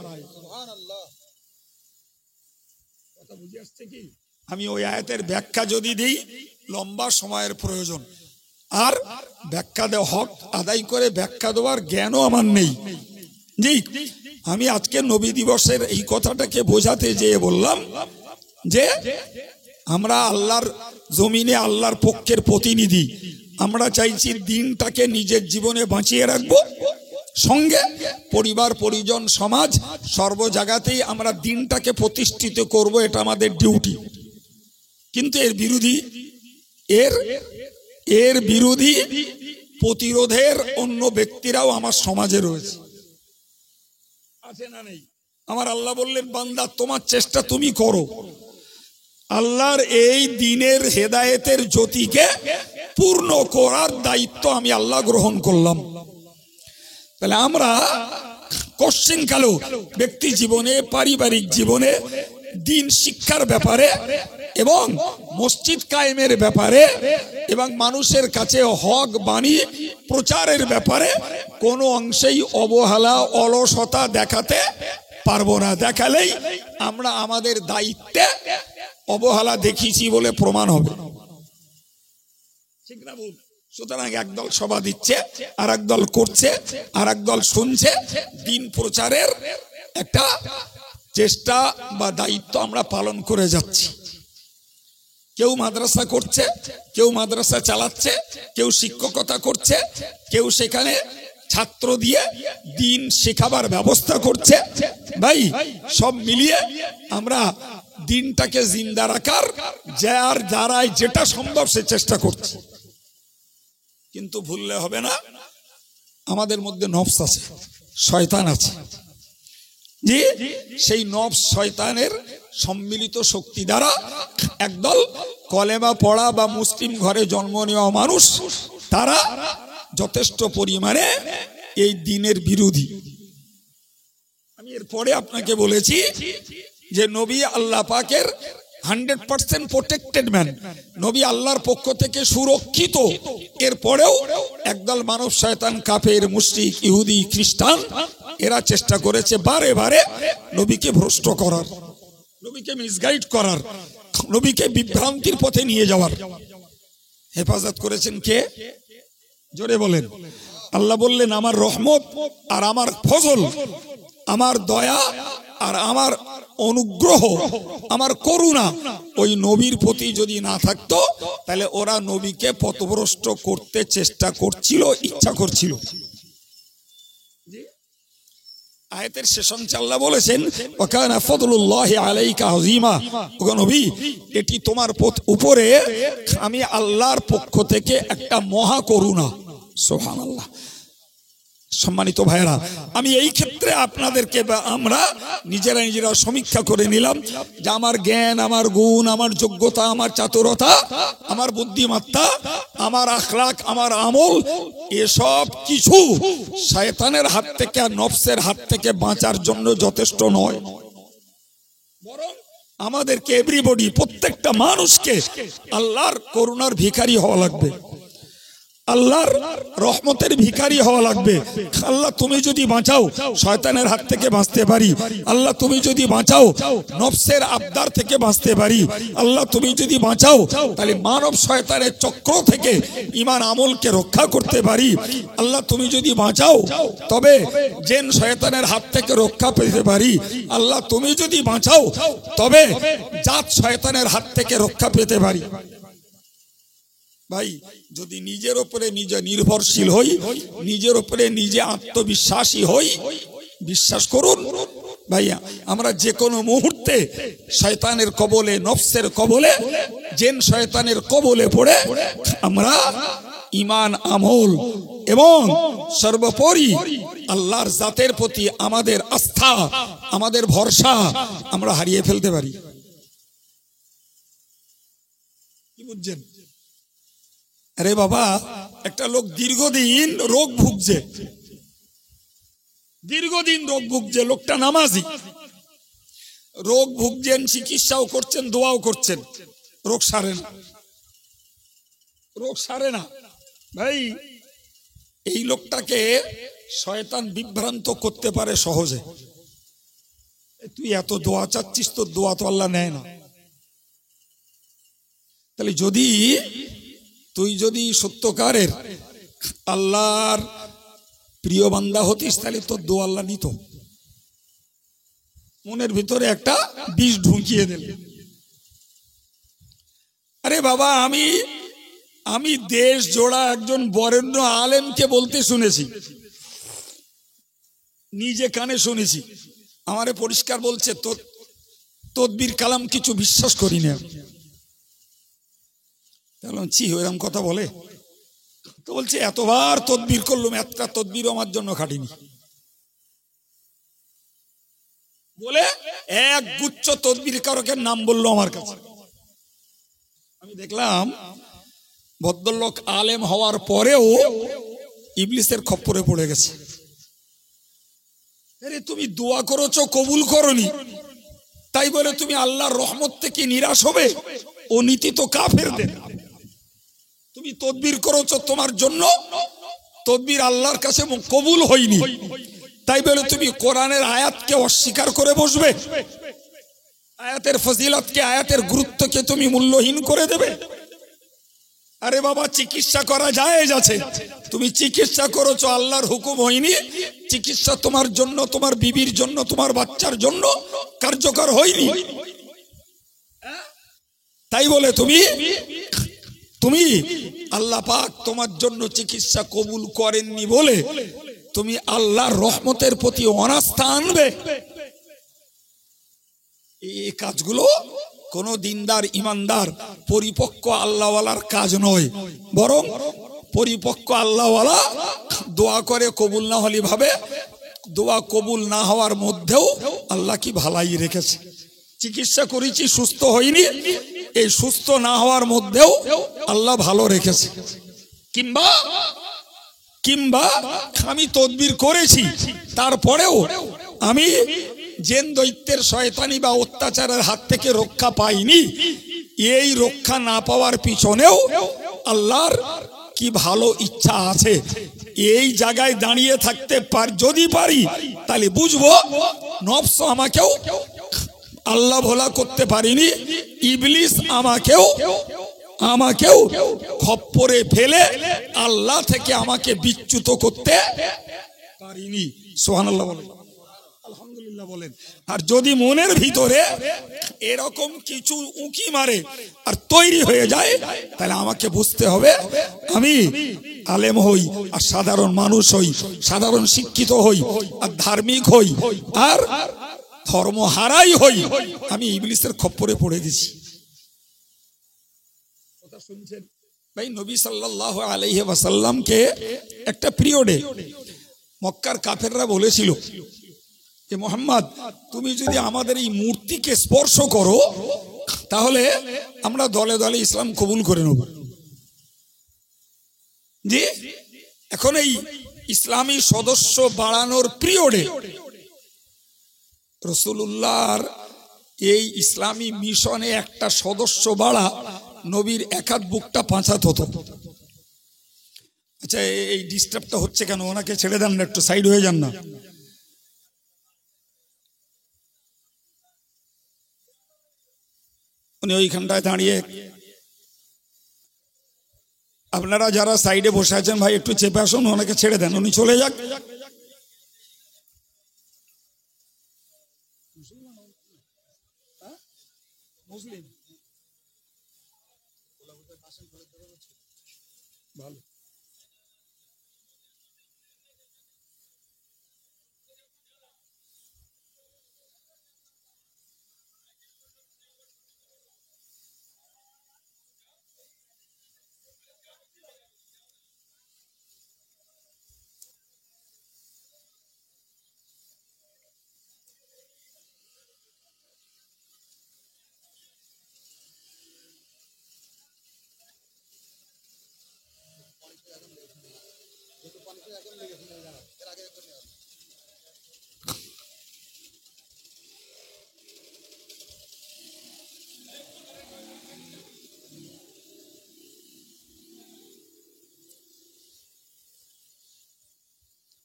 আমি ওই আয়াতের ব্যাখ্যা যদি দিই, লম্বা সময়ের প্রয়োজন, আর ব্যাখ্যা দেওয়া হক আদায় করে ব্যাখ্যা দেওয়ার জ্ঞানও আমার নেই। জি, আমি আজকে নবী দিবসের এই কথাটাকে বোঝাতে যেয়ে বললাম যে আমরা আল্লাহর জমিনে আল্লাহর পক্ষের প্রতিনিধি। আমরা চাইছি দিনটাকে নিজের জীবনে বাঁচিয়ে রাখবো, সঙ্গে পরিবার, পরিজন, সমাজ, সর্ব জায়গাতেই আমরা দিনটাকে প্রতিষ্ঠিত করব, এটা আমাদের ডিউটি। কিন্তু এর বিরোধী প্রতিরোধের অন্য ব্যক্তিরাও আমার সমাজে রয়েছে, আছে না নেই? আমার আল্লাহ বললেন, বান্দা তোমার চেষ্টা তুমি করো, আল্লাহর এই দিনের হেদায়েতের জ্যোতিকে পূর্ণ করার দায়িত্ব আমি আল্লাহ গ্রহণ করলাম। তাহলে আমরা কোশ্চিনকালেও ব্যক্তি জীবনে, পারিবারিক জীবনে, দিন শিক্ষার ব্যাপারে এবং মসজিদ কায়েমের ব্যাপারে এবং মানুষের কাছে হক বাণী প্রচারের ব্যাপারে কোনো অংশেই অবহেলা, অলসতা দেখাতে পারবো না। দেখালেই আমরা আমাদের দায়িত্বে অবহেলা দেখিয়েছি বলে প্রমাণ হবে, ঠিক না ভুল? সুতরাং একদল সভা দিচ্ছে, আর একদল করছে, আর একদল শুনছে, দিন প্রচারের একটা চেষ্টা বা দায়িত্ব আমরা পালন করে যাচ্ছি। কেউ মাদ্রাসা করছে, কেউ মাদ্রাসা চালাচ্ছে, কেউ শিক্ষকতা করছে, কেউ সেখানে ছাত্র দিয়ে দিন শেখাবার ব্যবস্থা করছে। ভাই, সব মিলিয়ে আমরা দিনটাকে জিন্দা রাখার যার দ্বারাই যেটা সম্ভব সে চেষ্টা করছি। কিন্তু ভুললে হবে না, আমাদের মধ্যে নফস আছে, শয়তান আছে। যে সেই নফস শয়তানের সম্মিলিত শক্তি দ্বারা একদল কলেমা পড়া বা মুসলিম ঘরে জন্ম নেওয়া মানুষ, তারা যথেষ্ট পরিমাণে এই দিনের বিরোধী। আমি এরপরে আপনাকে বলেছি যে নবী আল্লাহ পাকের 100% প্রোটেক্টেড ম্যান, নবী আল্লাহর পক্ষ থেকে সুরক্ষিত। এরপরেও একদল মানব শয়তান, কাফের, মুশরিক, ইহুদি, খ্রিস্টান এরা চেষ্টা করেছে বারে বারে নবীকে ভ্রষ্ট করার, নবীকে মিসগাইড করার, নবীকে বিভ্রান্তির পথে নিয়ে যাওয়ার। হেফাজত করেছেন কে? জোরে বলেন। আল্লাহ বললেন আমার রহমত আর আমার ফজল, আমার দয়া আর আমার অনুগ্রহ, আমার করুণা ওই নবীর প্রতি যদি না থাকতো তাহলে ওরা নবীকে পথভ্রষ্ট করতে চেষ্টা করছিল, ইচ্ছা করছিল। আয়াতের শেষ অংশে আল্লাহ বলেছেন ওয়াকানা ফাদলুল্লাহি আলাইকা আযীমা, ওগো নবী এটি তোমার উপরে আমি আল্লাহর পক্ষ থেকে একটা মহা করুণা। সুবহানাল্লাহ। সম্মানিত ভাইরা, আমি এই ক্ষেত্রে আপনাদেরকে আমরা নিজেরা সমীক্ষা করে নিলাম যে আমার জ্ঞান, আমার গুণ, আমার যোগ্যতা, আমার চাতুরতা, আমার বুদ্ধিমত্তা, আমার আখলাক, আমার আমল এসব কিছু শয়তানের হাত থেকে আর নফসের হাত থেকে বাঁচার জন্য যথেষ্ট নয়, বরং আমাদেরকে এভরিবডি, প্রত্যেকটা মানুষকে আল্লাহর করুণার ভিখারি হওয়া লাগবে, আল্লাহর রহমতের ভিখারি হওয়া লাগবে। আল্লাহ তুমি যদি বাঁচাও শয়তানের হাত থেকে বাঁচতে পারি, আল্লাহ তুমি যদি বাঁচাও নফসের আবদার থেকে বাঁচতে পারি, আল্লাহ তুমি যদি বাঁচাও তাহলে মানব শয়তানের চক্র থেকে ঈমান আমলকে রক্ষা করতে পারি, আল্লাহ তুমি যদি বাঁচাও তবে জিন শয়তানের হাত থেকে রক্ষা পেতে পারি, আল্লাহ তুমি যদি বাঁচাও তবে জাত শয়তানের হাত থেকে রক্ষা পেতে পারি। ভাই যদি নিজের উপরে নিজে নির্ভরশীল হই, নিজের উপরে নিজে আত্মবিশ্বাসী হই, বিশ্বাস করুন ভাইয়া আমরা যে কোনো মুহূর্তে শয়তানের কবলে, নফসের কবলে, জিন শয়তানের কবলে পড়ে আমরা ঈমান আমল এবং সর্বোপরি আল্লাহর জাতের প্রতি আমাদের আস্থা, আমাদের ভরসা আমরা হারিয়ে ফেলতে পারি। কি বুঝছেন? আরে বাবা, একটা লোক দীর্ঘদিন রোগ ভুগছে, দীর্ঘদিন রোগ ভুগছে, লোকটা নামাজি, রোগ ভুগছেন, চিকিৎসাও করছেন, দোয়াও করছেন, রোগ সারে না, রোগ সারে না। ভাই এই লোকটাকে শয়তান বিভ্রান্ত করতে পারে সহজে। তুই এত দোয়া চাচ্ছিস, তোর দোয়া তো আল্লাহ নেয় না। তাহলে তুই যদি সত্যকারের আল্লাহর প্রিয় বান্দা হতিস তাহলে তোর দোয়া আল্লাহ নিত। মনের ভিতরে একটা বিষ ঢুকিয়ে দিল। আরে বাবা, আমি দেশ জোড়া একজন বরেণ্য আলেমকে বলতে শুনেছি, নিজে কানে শুনেছি, আমারে পরিষ্কার বলছে তদবির কালাম কিছু বিশ্বাস করি না। এরকম কথা বলে তো বলছে এতবার তদবির করলাম, একটা তদবির আমার জন্য খাটিনি বলে এক গুচ্ছ তদবির কারকের নাম বললো আমার কাছে। আমি দেখলাম ভদ্রলোক আলেম হওয়ার পরেও ইবলিসের খপ্পরে পড়ে গেছে। আরে তুমি দোয়া করেছো, কবুল করনি, তাই বলে তুমি আল্লাহর রহমত থেকে নিরাশ হবে? ও নীতি তো কাফেরদের। তুমি তদবির করেছো, তোমার জন্য তদবির আল্লাহর কাছে কবুল হয়নি, তাই বলে তুমি কোরআনের আয়াতকে অস্বীকার করে বসবে? আয়াতের ফজিলতকে, আয়াতের গুরুত্বকে তুমি মূল্যহীন করে দেবে? আরে বাবা, চিকিৎসা করা জায়েজ আছে, তুমি চিকিৎসা করেছো, আল্লাহর হুকুম হয়নি, চিকিৎসা তোমার জন্য, তোমার বিবির জন্য, তোমার বাচ্চার জন্য কার্যকর হয়নি, তাই বলে তুমি আল্লাহ পাক তোমার জন্য চিকিৎসা কবুল করেননি বলে তুমি আল্লাহর রহমতের প্রতি অনাস্থা আনবে? এই কাজগুলো কোন দিনদার, ইমানদার, পরিপক্ক আল্লাহওয়ালার কাজ নয়, বরং পরিপক্ক আল্লাহওয়ালা দোয়া করে কবুল না হলে ভাবে দোয়া কবুল না হওয়ার মধ্যেও আল্লাহ কি ভালাই রেখেছে। চিকিৎসা করেছি, সুস্থ হয়নি, এই সুস্থ না হওয়ার মধ্যেও আল্লাহ ভালো রেখেছে। কিংবা আমি তদবির করেছি, তারপরেও আমি জেন দৈত্যের শয়তানি বা অত্যাচারের হাত থেকে রক্ষা পাইনি, এই রক্ষা না পাওয়ার পিছনেও আল্লাহর কি ভালো ইচ্ছা আছে। এই জায়গায় দাঁড়িয়ে থাকতে যদি পারি তাহলে বুঝবো নফস আমাকেও আল্লাহ ভোলা করতে পারিনি, ইবলিস আমাকেও খপ্পরে ফেলে আল্লাহ থেকে আমাকে বিচ্যুত করতে পারিনি। সুবহানাল্লাহ বলেন, আলহামদুলিল্লাহ বলেন। আর যদি মনের ভিতরে এরকম কিছু উঁকি মারে আর তৈরি হয়ে যায়, তাহলে আমাকে বুঝতে হবে আমি আলেম হই আর সাধারণ মানুষ হই, সাধারণ শিক্ষিত হই আর ধার্মিক হই আর ধর্ম হারাই হই, আমি ইবলিসের খপ্পরে পড়ে গেছি। কথা শুনছেন ভাই? নবী সাল্লাল্লাহু আলাইহি ওয়াসাল্লামকে একটা পিরিয়ডে মক্কার কাফেররা বলেছিল যে মুহাম্মদ, তুমি যদি আমাদের এই মূর্তিকে স্পর্শ করো তাহলে আমরা দলে দলে ইসলাম কবুল করে নেব। জি, এখন এই ইসলামী সদস্য বাড়ানোর পিরিয়ডে রাসূলুল্লাহর এই ইসলামী মিশনে একটা সদস্য বাড়া নবীর একাত বুকটা পাঁচাত হতো। আচ্ছা, এই ডিস্টার্বটা হচ্ছে কেন? ওনাকে ছেড়ে দেন না, একটু সাইড হয়ে যান না। উনি ওইখানটায় দাঁড়িয়ে, আপনারা যারা সাইডে বসে আছেন ভাই একটু চেপে আসুন, ওনাকে ছেড়ে দেন, উনি চলে যাক। মুসলিম ভালো।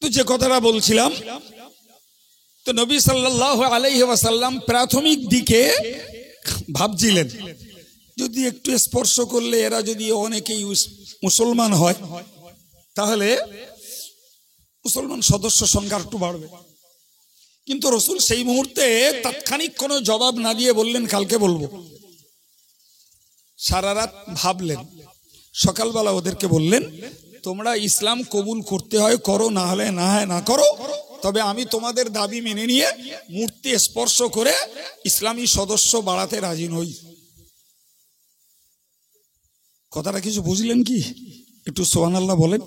যে কথাটা বলছিলাম, তো নবী সাল্লাল্লাহু আলাইহি ওয়াসাল্লাম প্রাথমিক দিকে ভাবছিলেন যদি একটু স্পর্শ করলে এরা যদি অনেকেই মুসলমান হয় তাহলে মুসলমান সদস্য সংখ্যা একটু বাড়বে। কিন্তু রাসূল সেই মুহূর্তে তাৎক্ষণিক কোনো জবাব না দিয়ে বললেন কালকে বলবো। সারা রাত ভাবলেন, সকালবেলা ওদেরকে বললেন তোমরা ইসলাম কবুল করতে হয় করো, না হলে না হয় না করো, তবে আমি তোমাদের দাবি মেনে নিয়ে মূর্তি স্পর্শ করে ইসলামী সদস্য বাড়াতে রাজি নই। কথাটা কিছু বুঝলেন কি? একটু সুবহানাল্লাহ বলেন।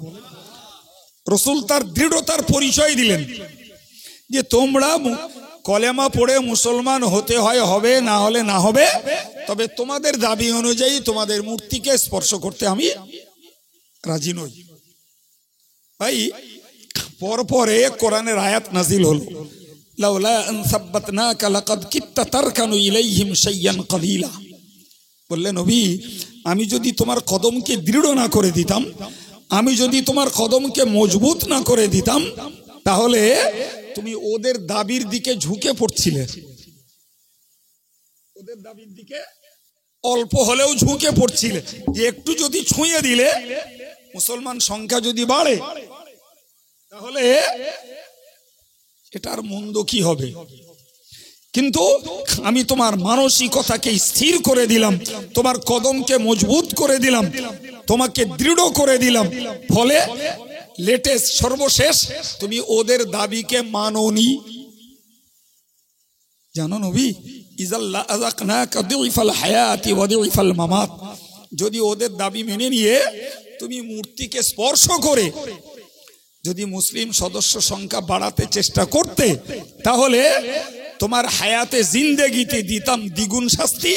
রাসূল তার দৃঢ়তার পরিচয় দিলেন যে তোমরা কলেমা পড়ে মুসলমান হতে হয় হবে, না হলে না হবে, তবে তোমাদের দাবি অনুযায়ী তোমাদের মূর্তিকে স্পর্শ করতে আমি রাজি নই। ভাই পরপরে কোরআনের আয়াত নাজিল হলো, লাউলা আন সাব্বাতনাকা লাকাদ কিত্তা তারকানু ইলাইহিম শাইয়ান কালিলা। বললেন নবী, আমি যদি তোমার কদমকে দৃঢ় না করে দিতাম, আমি যদি তোমার কদমকে মজবুত না করে দিতাম, তাহলে তুমি ওদের দাবির দিকে ঝুঁকে পড়ছিলে। ওদের দাবির দিকে অল্প হলেও ঝুঁকে পড়ছিলে যে একটু যদি ছুঁয়ে দিলে মুসলমান সংখ্যা যদি বাড়ে তাহলে এটার মন্দ কি হবে। কিন্তু আমি তোমার মানসিকতাকে স্থির করে দিলাম, তোমার কদমকে মজবুত করে দিলাম, তোমাকে দৃঢ় করে দিলাম, ফলে লেটেস্ট সর্বশেষ তুমি ওদের দাবিকে মানোনি। জানো নবী, ইজাল্লা আযাকনাকা দিফাল হায়াতি ওয়া দিফাল মামাত, যদি ওদের দাবি মেনে নিয়ে তুমি মূর্তিকে স্পর্শ করে যদি মুসলিম সদস্য সংখ্যা বাড়াতে চেষ্টা করতে, তাহলে তোমার হায়াতে জিন্দেগিতে দিতাম দ্বিগুণ শাস্তি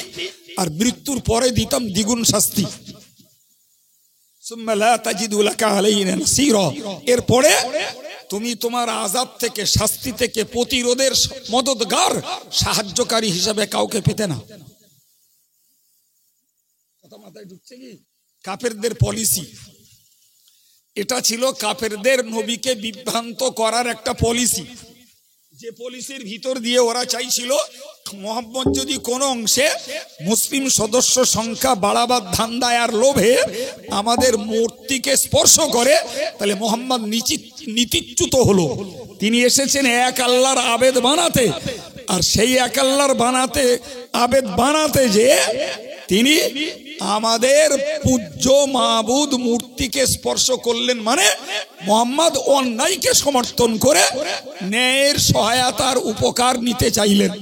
আর মৃত্যুর পরে দিতাম দ্বিগুণ শাস্তি। সুম্মা লা তাজিদু লাকা আলাইনা নাসীরা, এরপরে তুমি তোমার আযাব থেকে, শাস্তি থেকে প্রতিরোধের মদদগার, সাহায্যকারী হিসেবে কাউকে পেতে না। কথা মাথায় ঢুকছে কি? কাফেরদের পলিসি এটা ছিল, কাফেরদের নবীকে বিভ্রান্ত করার একটা পলিসি, যে পলিসির ভিতর দিয়ে ওরা চাইছিল মুহাম্মদ যদি কোনো অংশে মুসলিম সদস্য সংখ্যা বাড়াবার ধান্দায় আর লোভে আমাদের মূর্তিকে স্পর্শ করে, তাহলে মুহাম্মদ নীতিচ্যুত হলো। তিনি এসেছেন এক আল্লাহর আবেদ বানাতে, আর সেই এক আল্লাহর আবেদ বানাতে যে তিনি আমাদের পূজ্য মাবুদ মূর্তিকে স্পর্শ করলেন, মানে মুহাম্মদ অন্যায়কে সমর্থন করে ন্যায়ের সহায়তার উপকার নিতে চাইলেন।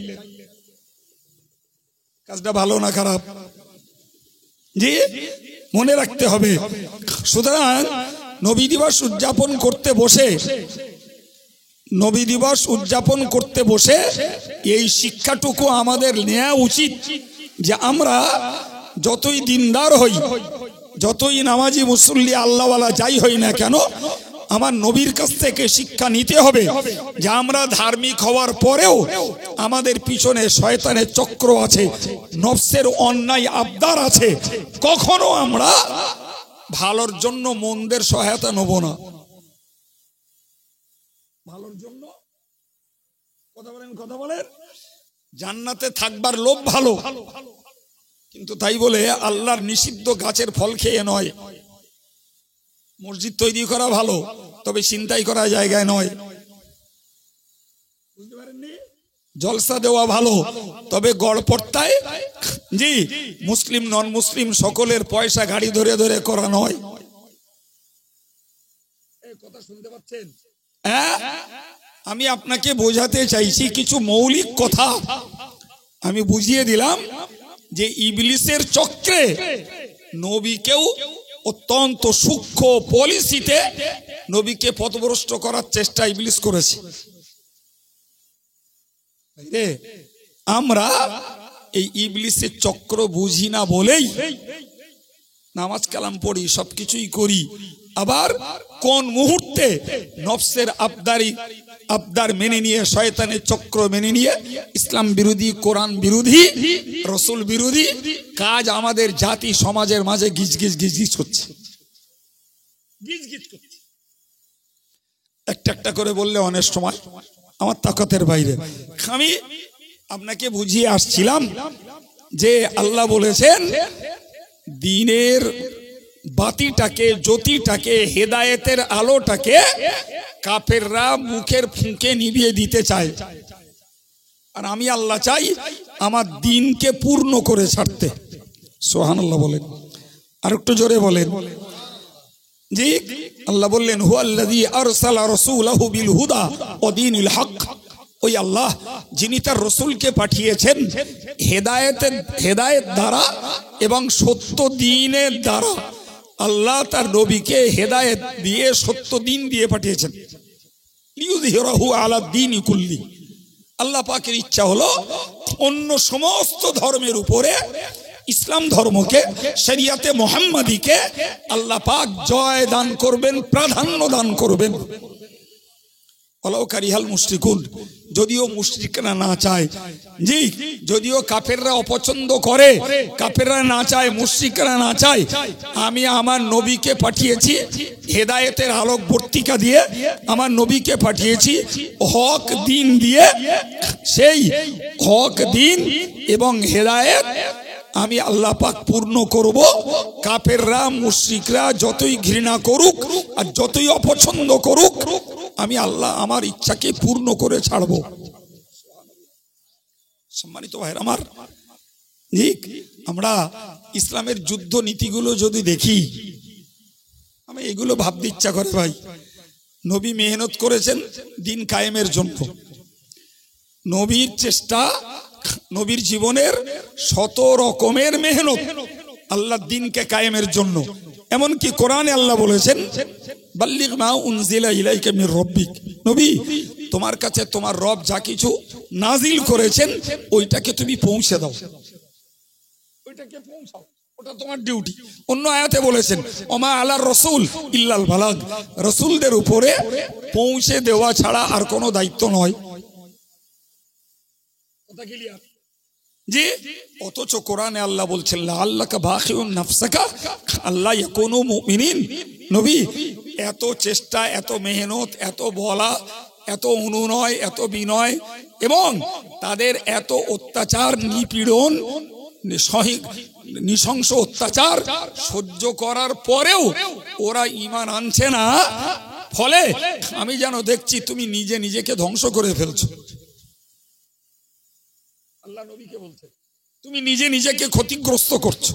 কাজটা ভালো না খারাপ? জি, মনে রাখতে হবে। সুতরাং নবী দিবস উদযাপন করতে বসে এই শিক্ষাটুকু আমাদের নেওয়া উচিত যে আমরা যতই দিনদার হই, যতই নামাজি মুসল্লি আল্লাহওয়ালা যাই হই না কেন, আমার নবীর কাছ থেকে শিক্ষা নিতে হবে যে আমরা ধার্মিক হওয়ার পরেও আমাদের পিছনে শয়তানের চক্র আছে, নফসের অন্যায় আবদার আছে। কখনো আমরা ভালোর জন্য মন্দের সহায়তা নেব না। ভালোর জন্য কথা বলেন, জান্নাতে থাকবার লোভ ভালো, কিন্তু তাই বলে আল্লাহর নিষিদ্ধ গাছের ফল খেয়ে নয়। মসজিদ তৈরি করা ভালো, তবে ছিনতাই করা জায়গায় নয়। বুঝতে পারেননি? জলসা দেওয়া ভালো, তবে গড়পড়তায় জি মুসলিম নন মুসলিম সকলের পয়সা গাড়ি ধরে ধরে করা নয়। কথা শুনতে পাচ্ছেন? আমি আপনাকে বোঝাতে চাইছি কিছু মৌলিক কথা। আমি বুঝিয়ে দিলাম যে ইবলিসের চক্রে নবীকেও অত্যন্ত সূক্ষ্ম পলিসিতে নবীকে পথভ্রষ্ট করার চেষ্টা ইবলিস করেছে। আমরা এই ইবলিসের চক্র বুঝি না বলেই নামাজ কালাম পড়ি, সবকিছুই করি, আবার কোন মুহূর্তে নফসের আবদার মেনে নিয়ে, শয়তানের চক্র মেনে নিয়ে ইসলাম বিরোধী, কোরআন বিরোধী, রসুল বিরোধী কাজ আমাদের জাতি সমাজের মাঝে গিজ হচ্ছে। একটা করে বললে অনেক সময় আমার তাকতের বাইরে। আমি আপনাকে বুঝিয়ে আসছিলাম যে আল্লাহ বলেছেন দ্বীনের বাতিটাকে, জ্যোতিটাকে, হেদায়েতের আলোটাকে কাফেররা মুখের ফুঁকে নিভিয়ে দিতে চায়, আর আমি আল্লাহ চাই আমার দ্বীনকে পূর্ণ করে ছাড়তে। সুবহানাল্লাহ বলেন, আর একটু জোরে বলেন। জি, আল্লাহ বললেন হুয়াল্লাযী আরসালা রাসূলাহু বিল হুদা ওয়া দীনিল হক। ওই আল্লাহ যিনি তার রসুলকে পাঠিয়েছেন হেদায়েত দ্বারা এবং সত্য দ্বীনের দ্বারা। আল্লাহ তার নবীকে হেদায়েত দিয়ে, সত্য দ্বীন দিয়ে পাঠিয়েছেন। লিইয়ুযহিরাহু আলা দ্বীনি কুল্লি। আল্লাহ পাকের ইচ্ছা হলো অন্য সমস্ত ধর্মের উপরে ইসলাম ধর্মকে, শরিয়াতে মুহাম্মাদীকে আল্লাহ পাক জয় দান করবেন, প্রাধান্য দান করবেন। ওয়ালাউ কারিহাল মুশরিকুন। যদিও মুশরিকরা না চায়, জি, যদিও কাফেররা অপছন্দ করে, কাফেররা না চায়, মুশরিকরা না চায়, আমি আমার নবীকে পাঠিয়েছি হেদায়েতের আলোকবর্তিকা দিয়ে, আমার নবীকে পাঠিয়েছি হক দ্বীন দিয়ে। সেই হক দ্বীন এবং হেদায়েত আমি আল্লাহ পাক পূর্ণ করব। কাফেররা, মুশরিকরা যতই ঘৃণা করুক আর যতই অপছন্দ করুক, আমি আল্লাহ আমার ইচ্ছাকে পূর্ণ করে ছাড়ব। সম্মানিত ভাইরা আমার, আমরা ইসলামের যুদ্ধ নীতিগুলো যদি দেখি, আমি এগুলো ভাবতে ইচ্ছা করে ভাই। নবী মেহনত করেছেন দ্বীন কায়েমের জন্য। নবীর চেষ্টা, নবীর জীবনের শত রকমের মেহনত আল্লাহর দ্বীনকে কায়েমের জন্য। এমনকি কোরআনে আল্লাহ বলেছেন বাল্লিগ মা উনজিলা ইলাইকা মির রাব্বিক। নবী, তোমার কাছে তোমার রব যা কিছু নাজিল করেছেন ওইটাকে তুমি পৌঁছে দাও, ওইটাকে পৌঁছাও, ওটা তোমার ডিউটি। অন্য আয়াতে বলেছেন ওমা আলার রসুল ইল্লাল বালাগ, রসুলদের উপরে পৌঁছে দেওয়া ছাড়া আর কোনো দায়িত্ব নয়। কথা ক্লিয়ার? জি। অথচ কোরআনে আল্লাহ বলছেন লাআল্লাকা বাখিউন নাফসাকা আল্লা ইয়াকুনু মুমিনিন। নবী এত চেষ্টা, এত মেহনত, এত বলা, এত অনুনয়, এত বিনয় এবং তাদের এত অত্যাচার, নিপীড়ন, নৃশংস অত্যাচার সহ্য করার পরেও ওরা ঈমান আনছে না। ফলে আমি যেন দেখছি তুমি নিজে নিজেকে ধ্বংস করে ফেলছো। আল্লাহ নবীকে বলছে তুমি নিজে নিজেকে ক্ষতিগ্রস্ত করছো।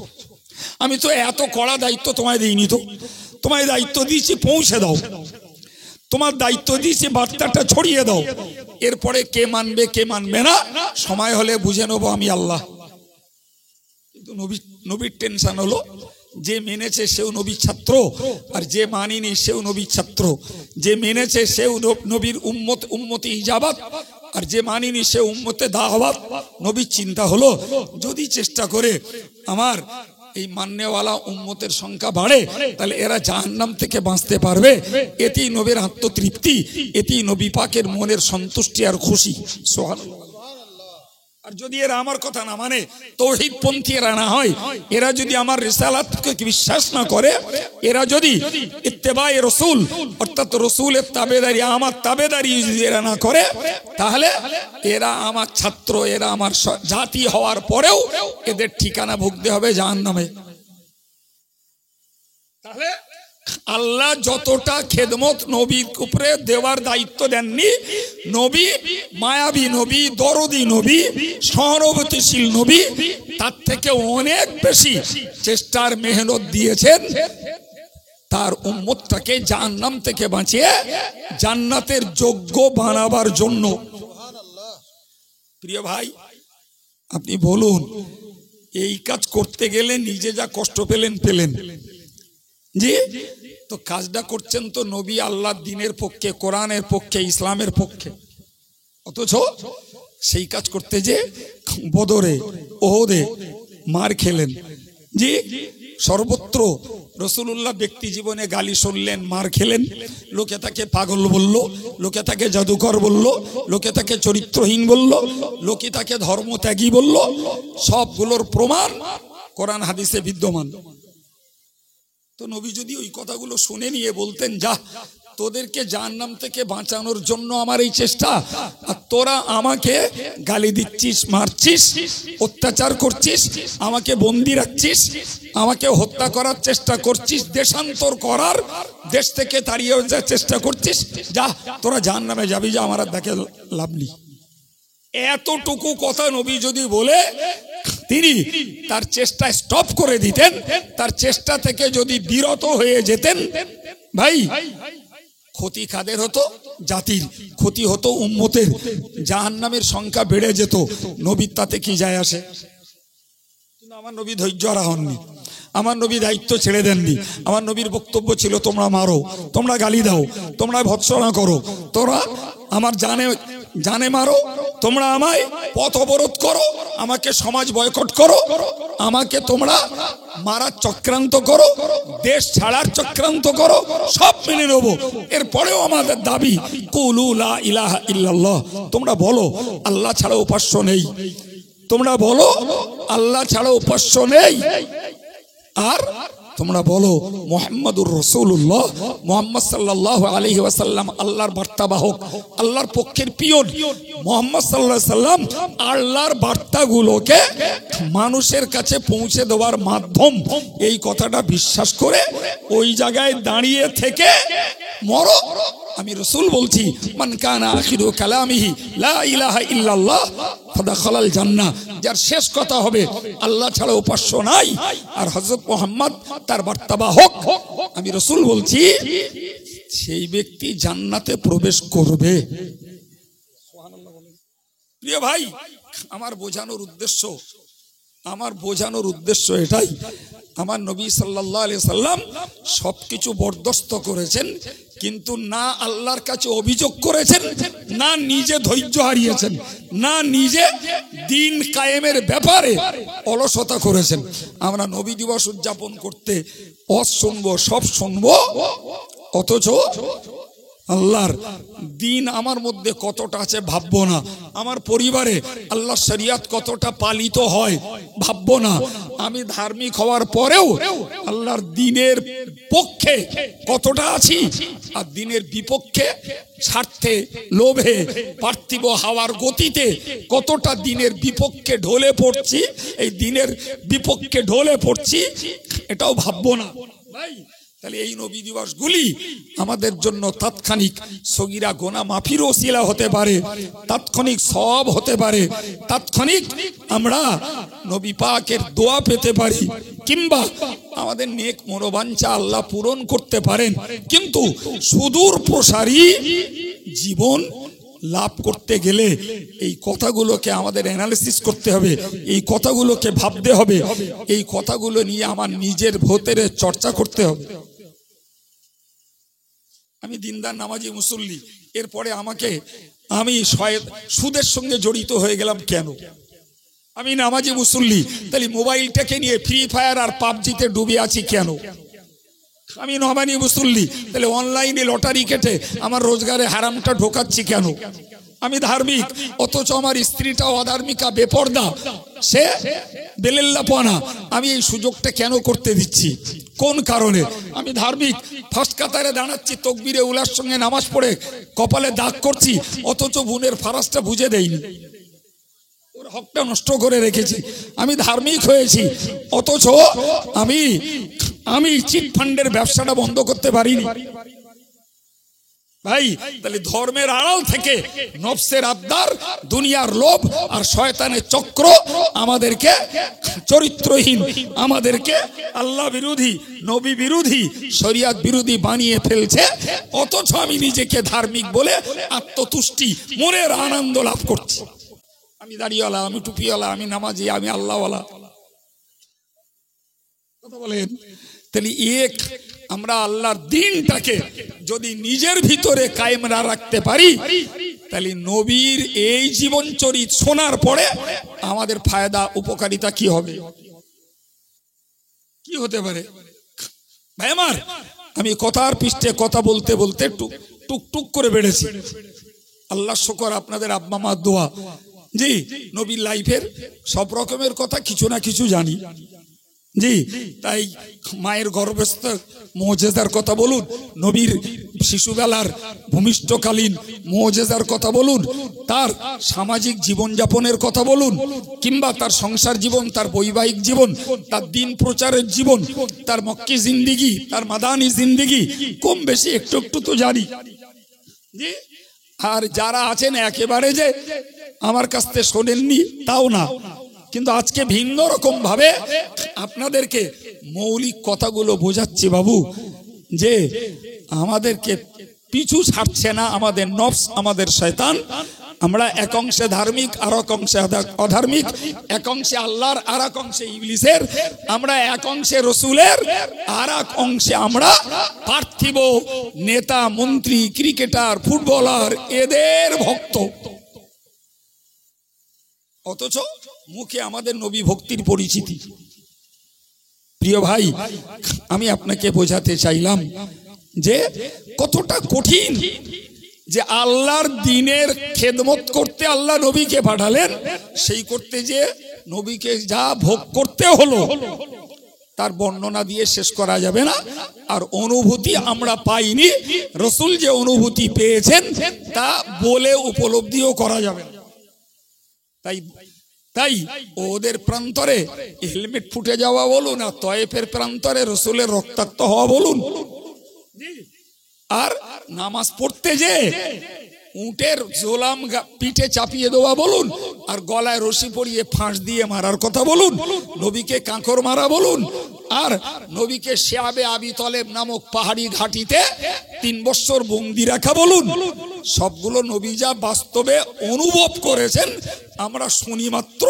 আমি তো এত কড়া দায়িত্ব তোমায় দিইনি, তো তোমায় দায়িত্ব দিয়েছি পৌঁছে দাও, তোমার দায়িত্ব দিয়েছি বার্তাটা ছড়িয়ে দাও। এরপরে কে মানবে কে মানবে না সময় হলে বুঝে নেবো আমি আল্লাহ। কিন্তু নবীর টেনশন হলো যে মেনেছে সেও নবীর ছাত্র, আর যে মানিনি সেও নবীর ছাত্র। যে মেনেছে সেও নবীর উম্মতে ইজাবাত, আর যে মানিনি সে উম্মতে দাওয়াত। নবীর চিন্তা হলো যদি চেষ্টা করে আমার এই মান্যওয়ালা উম্মতের সংখ্যা বাড়ে তাহলে এরা জাহান্নাম থেকে বাঁচতে পারবে। এতেই নবীর আত্মতৃপ্তি, এতেই নবী পাকের মনের সন্তুষ্টি আর খুশি। সুবহানাল্লাহ। আর যদি এরা আমার কথা না মানে, তৌহিদপন্থী এরা না হয়, এরা যদি আমার রিসালাতকে বিশ্বাস না করে, এরা যদি ইত্তেবায়ে রাসূল অর্থাৎ রাসূলের তাবেদারি, আমার তাবেদারি যদি এরা না করে, তাহলে এরা আমার ছাত্র, এরা আমার জাতি হওয়ার পরেও এদের ঠিকানা ভুগতে হবে জাহান্নামে। তাহলে আল্লাহ যতটা খেদমত নবীর উপরে দেওয়ার দায়িত্ব দেননি, নবী মায়াবী নবী, দরদি নবী, সহানুভূতিশীল নবী, তার থেকে অনেক বেশি চেষ্টার মেহনত দিয়েছেন তার উম্মতটাকে জাহান্নাম থেকে বাঁচিয়ে জান্নাতের যোগ্য বানাবার জন্য। প্রিয় ভাই, আপনি বলুন এই কাজ করতে গেলে নিজে যা কষ্ট পেলেন জি, তো কাজটা করছেন তো নবী আল্লাহর দ্বীনের পক্ষে, কোরআনের পক্ষে, ইসলামের পক্ষে। অথচ সেই কাজ করতে যে বদরে, ওহদে মার খেলেন। জি, সর্বত্র রাসূলুল্লাহ ব্যক্তি জীবনে গালি শুনলেন, মার খেলেন। লোকে তাকে পাগল বলল, লোকে তাকে জাদুকর বলল, লোকে তাকে চরিত্রহীন বলল, লোকে তাকে ধর্মত্যাগী বলল। সবগুলোর প্রমাণ কোরআন হাদিসে বিদ্যমান। তো নবী যদি ওই কথাগুলো শুনে নিয়ে বলতেন যা তোদেরকে জাহান্নাম থেকে বাঁচানোর জন্য আমার এই চেষ্টা, আর তোরা আমাকে গালি দিচ্ছিস, মারছিস, অত্যাচার করছিস, আমাকে বন্দি রাখছিস, আমাকে হত্যা করার চেষ্টা করছিস, দেশান্তর করার, দেশ থেকে তাড়িয়ে যাওয়ার চেষ্টা করছিস, যা তোরা জাহান্নামে যাবি, যা আমার আর দেখে লাভ নেই। এতটুকু কথা নবী যদি বলে তিনি তার চেষ্টা স্টপ করে দিতেন, তার চেষ্টা থেকে যদি বিরত হয়ে যেতেন, ভাই ক্ষতি কাদের হতো? জাতির ক্ষতি হতো, উম্মতের। জাহান্নামের সংখ্যা বেড়ে যেত। নবীর তাতে কি যায় আসে? কিন্তু আমার নবী ধৈর্য হারা হননি, আমার নবী দায়িত্ব ছেড়ে দেননি। আমার নবীর বক্তব্য ছিল তোমরা মারো, তোমরা গালি দাও, তোমরা ভৎসনা করো, তোমরা আমার জানে মারো, তোমরা আমায় পথ অবরোধ করো, আমাকে সমাজ বয়কট করো, আমাকে তোমরা মারার চক্রান্ত করো, দেশ ছাড়ার চক্রান্ত করো, সব মেনে নেবো। এরপরেও আমাদের দাবি কুলু লা ইলাহা ইল্লাল্লাহ, তোমরা বলো আল্লাহ ছাড়া উপাস্য নেই, তোমরা বলো আল্লাহ ছাড়া উপাস্য নেই, আর তোমরা বলো মুহাম্মাদুর রাসূলুল্লাহ, মুহাম্মদ সাল্লাল্লাহু আলাইহি ওয়াসাল্লাম আল্লাহর বার্তাবাহক, আল্লাহর পক্ষের পিয়ন। মুহাম্মদ সাল্লাল্লাহু আলাইহি ওয়াসাল্লাম আল্লাহর বার্তাগুলোকে মানুষের কাছে পৌঁছে দেওয়ার মাধ্যম। এই কথাটা বিশ্বাস করে ওই জায়গায় দাঁড়িয়ে থেকে মরো। আমি রাসূল বলছি মান কানা আখিরু কালামিহি লা ইলাহা ইল্লাল্লাহ ফাদাখালাল জান্নাহ, যার শেষ কথা হবে আল্লাহ ছাড়া উপাস্য নাই আর হযরত মুহাম্মদ তার বার্তাবাহক, আমি রাসূল বলছি সেই ব্যক্তি জান্নাতে প্রবেশ করবে। সুবহানাল্লাহ বলেন। প্রিয় ভাই, আমার বোঝানোর উদ্দেশ্য এটাই, আমার নবী সাল্লাল্লাহু আলাইহি সাল্লাম সবকিছু বরদাস্ত করেছেন, কিন্তু না আল্লাহর কাছে অভিযোগ করেছেন, না নিজে ধৈর্য হারিয়েছেন, না নিজে দিন কায়েমের ব্যাপারে অলসতা করেছেন। আমরা নবী দিবস উদযাপন করতে ওয়াজ শুনবো, সব শুনবো, অথচ আল্লাহর দিন আমার মধ্যে কতটা আছে ভাববো না। আমার পরিবারে আল্লাহর শরিয়ত কতটা পালিত হয় ভাববো না। আমি ধার্মিক হওয়ার পরেও আল্লাহর দিনের পক্ষে কতটা আছি, আর দিনের বিপক্ষে স্বার্থে, লোভে, পার্থিব হাওয়ার গতিতে কতটা দিনের বিপক্ষে ঢলে পড়ছি, এই দিনের বিপক্ষে ঢলে পড়ছি, এটাও ভাববো না ভাই। তাহলে এই নবী দিবসগুলি আমাদের জন্য তাৎক্ষণিক সগীরা গোনা মাফির ওসিলা হতে পারে, তাৎক্ষণিক সওয়াব হতে পারে, তাৎক্ষণিক আমরা নবী পাকের দোয়া পেতে পারি, কিংবা আমাদের নেক মনোবাঞ্ছা আল্লাহ পূরণ করতে পারেন। কিন্তু সুদূর প্রসারী জীবন লাভ করতে গেলে এই কথাগুলোকে আমাদের অ্যানালিসিস করতে হবে, এই কথাগুলোকে ভাবতে হবে, এই কথাগুলো নিয়ে আমার নিজের ভেতরে চর্চা করতে হবে। আমি দিনদার নামাজি মুসল্লি, এরপরে আমি সুদের সঙ্গে জড়িত হয়ে গেলাম কেন? আমি নামাজি মুসল্লি, তাহলে মোবাইলটাকে নিয়ে ফ্রি ফায়ার আর পাবজিতে ডুবে আছি কেন? আমি নামাজি মুসল্লি, তাহলে অনলাইনে লটারি কেটে আমার রোজগারে হারামটা ঢোকাচ্ছি কেন? আমি ধার্মিক, অথচ আমার স্ত্রীটা অধার্মিকা, বেপর্দা, সে বেলেল্লাপনা, আমি এই সুযোগটা কেন করতে দিচ্ছি? কোন কারণে? আমি ধার্মিক, ফার্স্ট কাতারে দাঁড়াচ্ছি, তকবিরে উলার সঙ্গে নামাজ পড়ে কপালে দাগ করছি, অথচ বোনের ফারাজটা বুঝে দেয়নি, ওর হকটা নষ্ট করে রেখেছি। আমি ধার্মিক হয়েছি, অথচ আমি চিট ফান্ডের ব্যবসাটা বন্ধ করতে পারিনি ভাই। তাহলে ধর্মের আড়াল থেকে নফসের আবদার, দুনিয়ার লোভ আর শয়তানের চক্র আমাদেরকে চরিত্রহীন, আমাদেরকে আল্লাহ বিরোধী, নবী বিরোধী, শরিয়ত বিরোধী বানিয়ে ফেলছে। অথচ আমি নিজেকে ধার্মিক বলে আত্মতুষ্টি, মনের আনন্দ লাভ করছি। আমি দাড়িওয়ালা, আমি টুপিওয়ালা, আমি নামাজি, আমি আল্লাহওয়ালা। কথা বলেন? তাহলে আমরা আল্লাহর দ্বীনটাকে যদি নিজের ভিতরে কায়েম না রাখতে পারি, তাহলে নবীর এই জীবন চরিত শোনার পরে আমাদের ফায়দা, উপকারিতা কি হবে? কি হতে পারে ভাই আমার? আমি কথার পৃষ্ঠে কথা বলতে বলতে টুক করে বেড়েছি। আল্লাহ শুকর, আপনাদের আব্বা মার দোয়া, জি, নবীর লাইফের সব রকমের কথা কিছু না কিছু জানি, জি। তাই মায়ের গর্ভস্থ মুজিজার কথা বলুন, নবীর শিশুবেলার ভূমিষ্ঠকালীন মুজিজার কথা বলুন, তার সামাজিক জীবনযাপনের কথা বলুন, কিংবা তার সংসার জীবন, তার বৈবাহিক জীবন, তার দিন প্রচারের জীবন, তার মক্কি জিন্দিগি, তার মাদানী জিন্দিগি, কম বেশি একটু একটু তো জানি, জি। আর যারা আছেন একেবারে যে আমার কাছ থেকে শোনেননি তাও না, কিন্তু আজকে ভিন্ন রকম ভাবে আপনাদেরকে মৌলিক কথাগুলো বোঝাচ্ছি বাবু, যে আমাদেরকে পিছু ছাড়ছে না আমাদের নফস, আমাদের শয়তান। আমরা এক অংশে ধার্মিক, আর এক অংশে অধার্মিক, এক অংশে আল্লাহর, আর এক অংশে ইবলিসের, আমরা এক অংশে রসুলের, আর এক অংশে আমরা পার্থিব নেতা, মন্ত্রী, ক্রিকেটার, ফুটবলার, এদের ভক্ত। অথচ মুখে আমাদের নবী ভক্তির পরিচিতি। প্রিয় ভাই, আমি আপনাকে বোঝাতে চাইলাম যে কতটা কঠিন, যে আল্লাহর দ্বীনের খেদমত করতে আল্লাহ নবীকে পাঠালেন, সেই করতে যে নবীকে যা ভোগ করতে হলো তার বর্ণনা দিয়ে শেষ করা যাবে না। আর অনুভূতি আমরা পাইনি, রসুল যে অনুভূতি পেয়েছেন তা বলে উপলব্ধিও করা যাবে না। তাই ওদের প্রান্তরে হেলমেট ফুটে যাওয়া বলুন, আর তয়েফের প্রান্তরে রসুলের রক্তাক্ত হওয়া বলুন, আর নামাজ পড়তে যে উটের জোলাম পিঠে চাপিয়ে দেওয়া বলুন, আর গলায় রশি পরিয়ে ফাঁস দিয়ে মারার কথা বলুন, নবীকে কাঁকর মারা বলুন, আর নবীকে শিয়াবে আবি তলেব নামক পাহাড়ি ঘাটিতে 3 বছর বন্দি রাখা বলুন, সবগুলো নবী যা বাস্তবে অনুভব করেছেন আমরা শুনি মাত্র,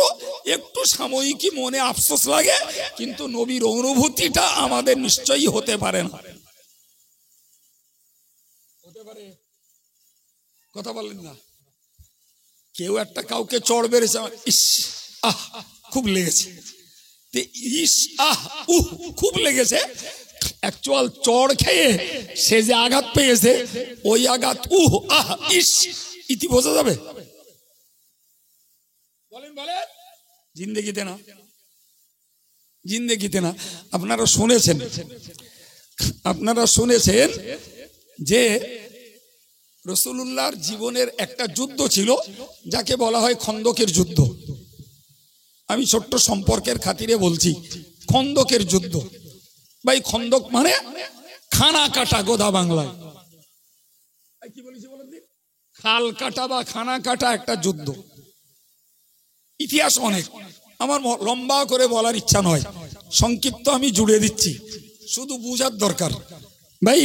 একটু সাময়িকই মনে আফসোস লাগে, কিন্তু নবীর অনুভূতিটা আমাদের নিশ্চয়ই হতে পারে না। কথা বলেন না। কেউ একটা কাউকে চড় বেড়েছে, ইস আহ খুব লেগেছে, ইস আহ খুব লেগেছে, অ্যাকচুয়াল চড় খেয়ে সে যে আঘাত পেয়েছে ওই আঘাত আহ ইস ইতি বোঝা যাবে? বলেন বলেন। জিন্দেগিতে না, জিন্দেগিতে না। আপনারা শুনেছেন যে রাসূলুল্লাহর জীবনের একটা যুদ্ধ ছিল যাকে বলা হয় খন্দকের যুদ্ধ। আমি ছোট্ট সম্পর্কের খাতিরে বলছি, খন্দকের যুদ্ধ। ভাই খন্দক মানে খানা কাটা, গোদা বাংলায় কি বলেছি বলেন? খাল কাটা বা খানা কাটা একটা যুদ্ধ। ইতিহাস অনেক, আমার লম্বা করে বলার ইচ্ছা নয়, সংক্ষিপ্ত আমি জুড়ে দিচ্ছি, শুধু বুঝার দরকার। ভাই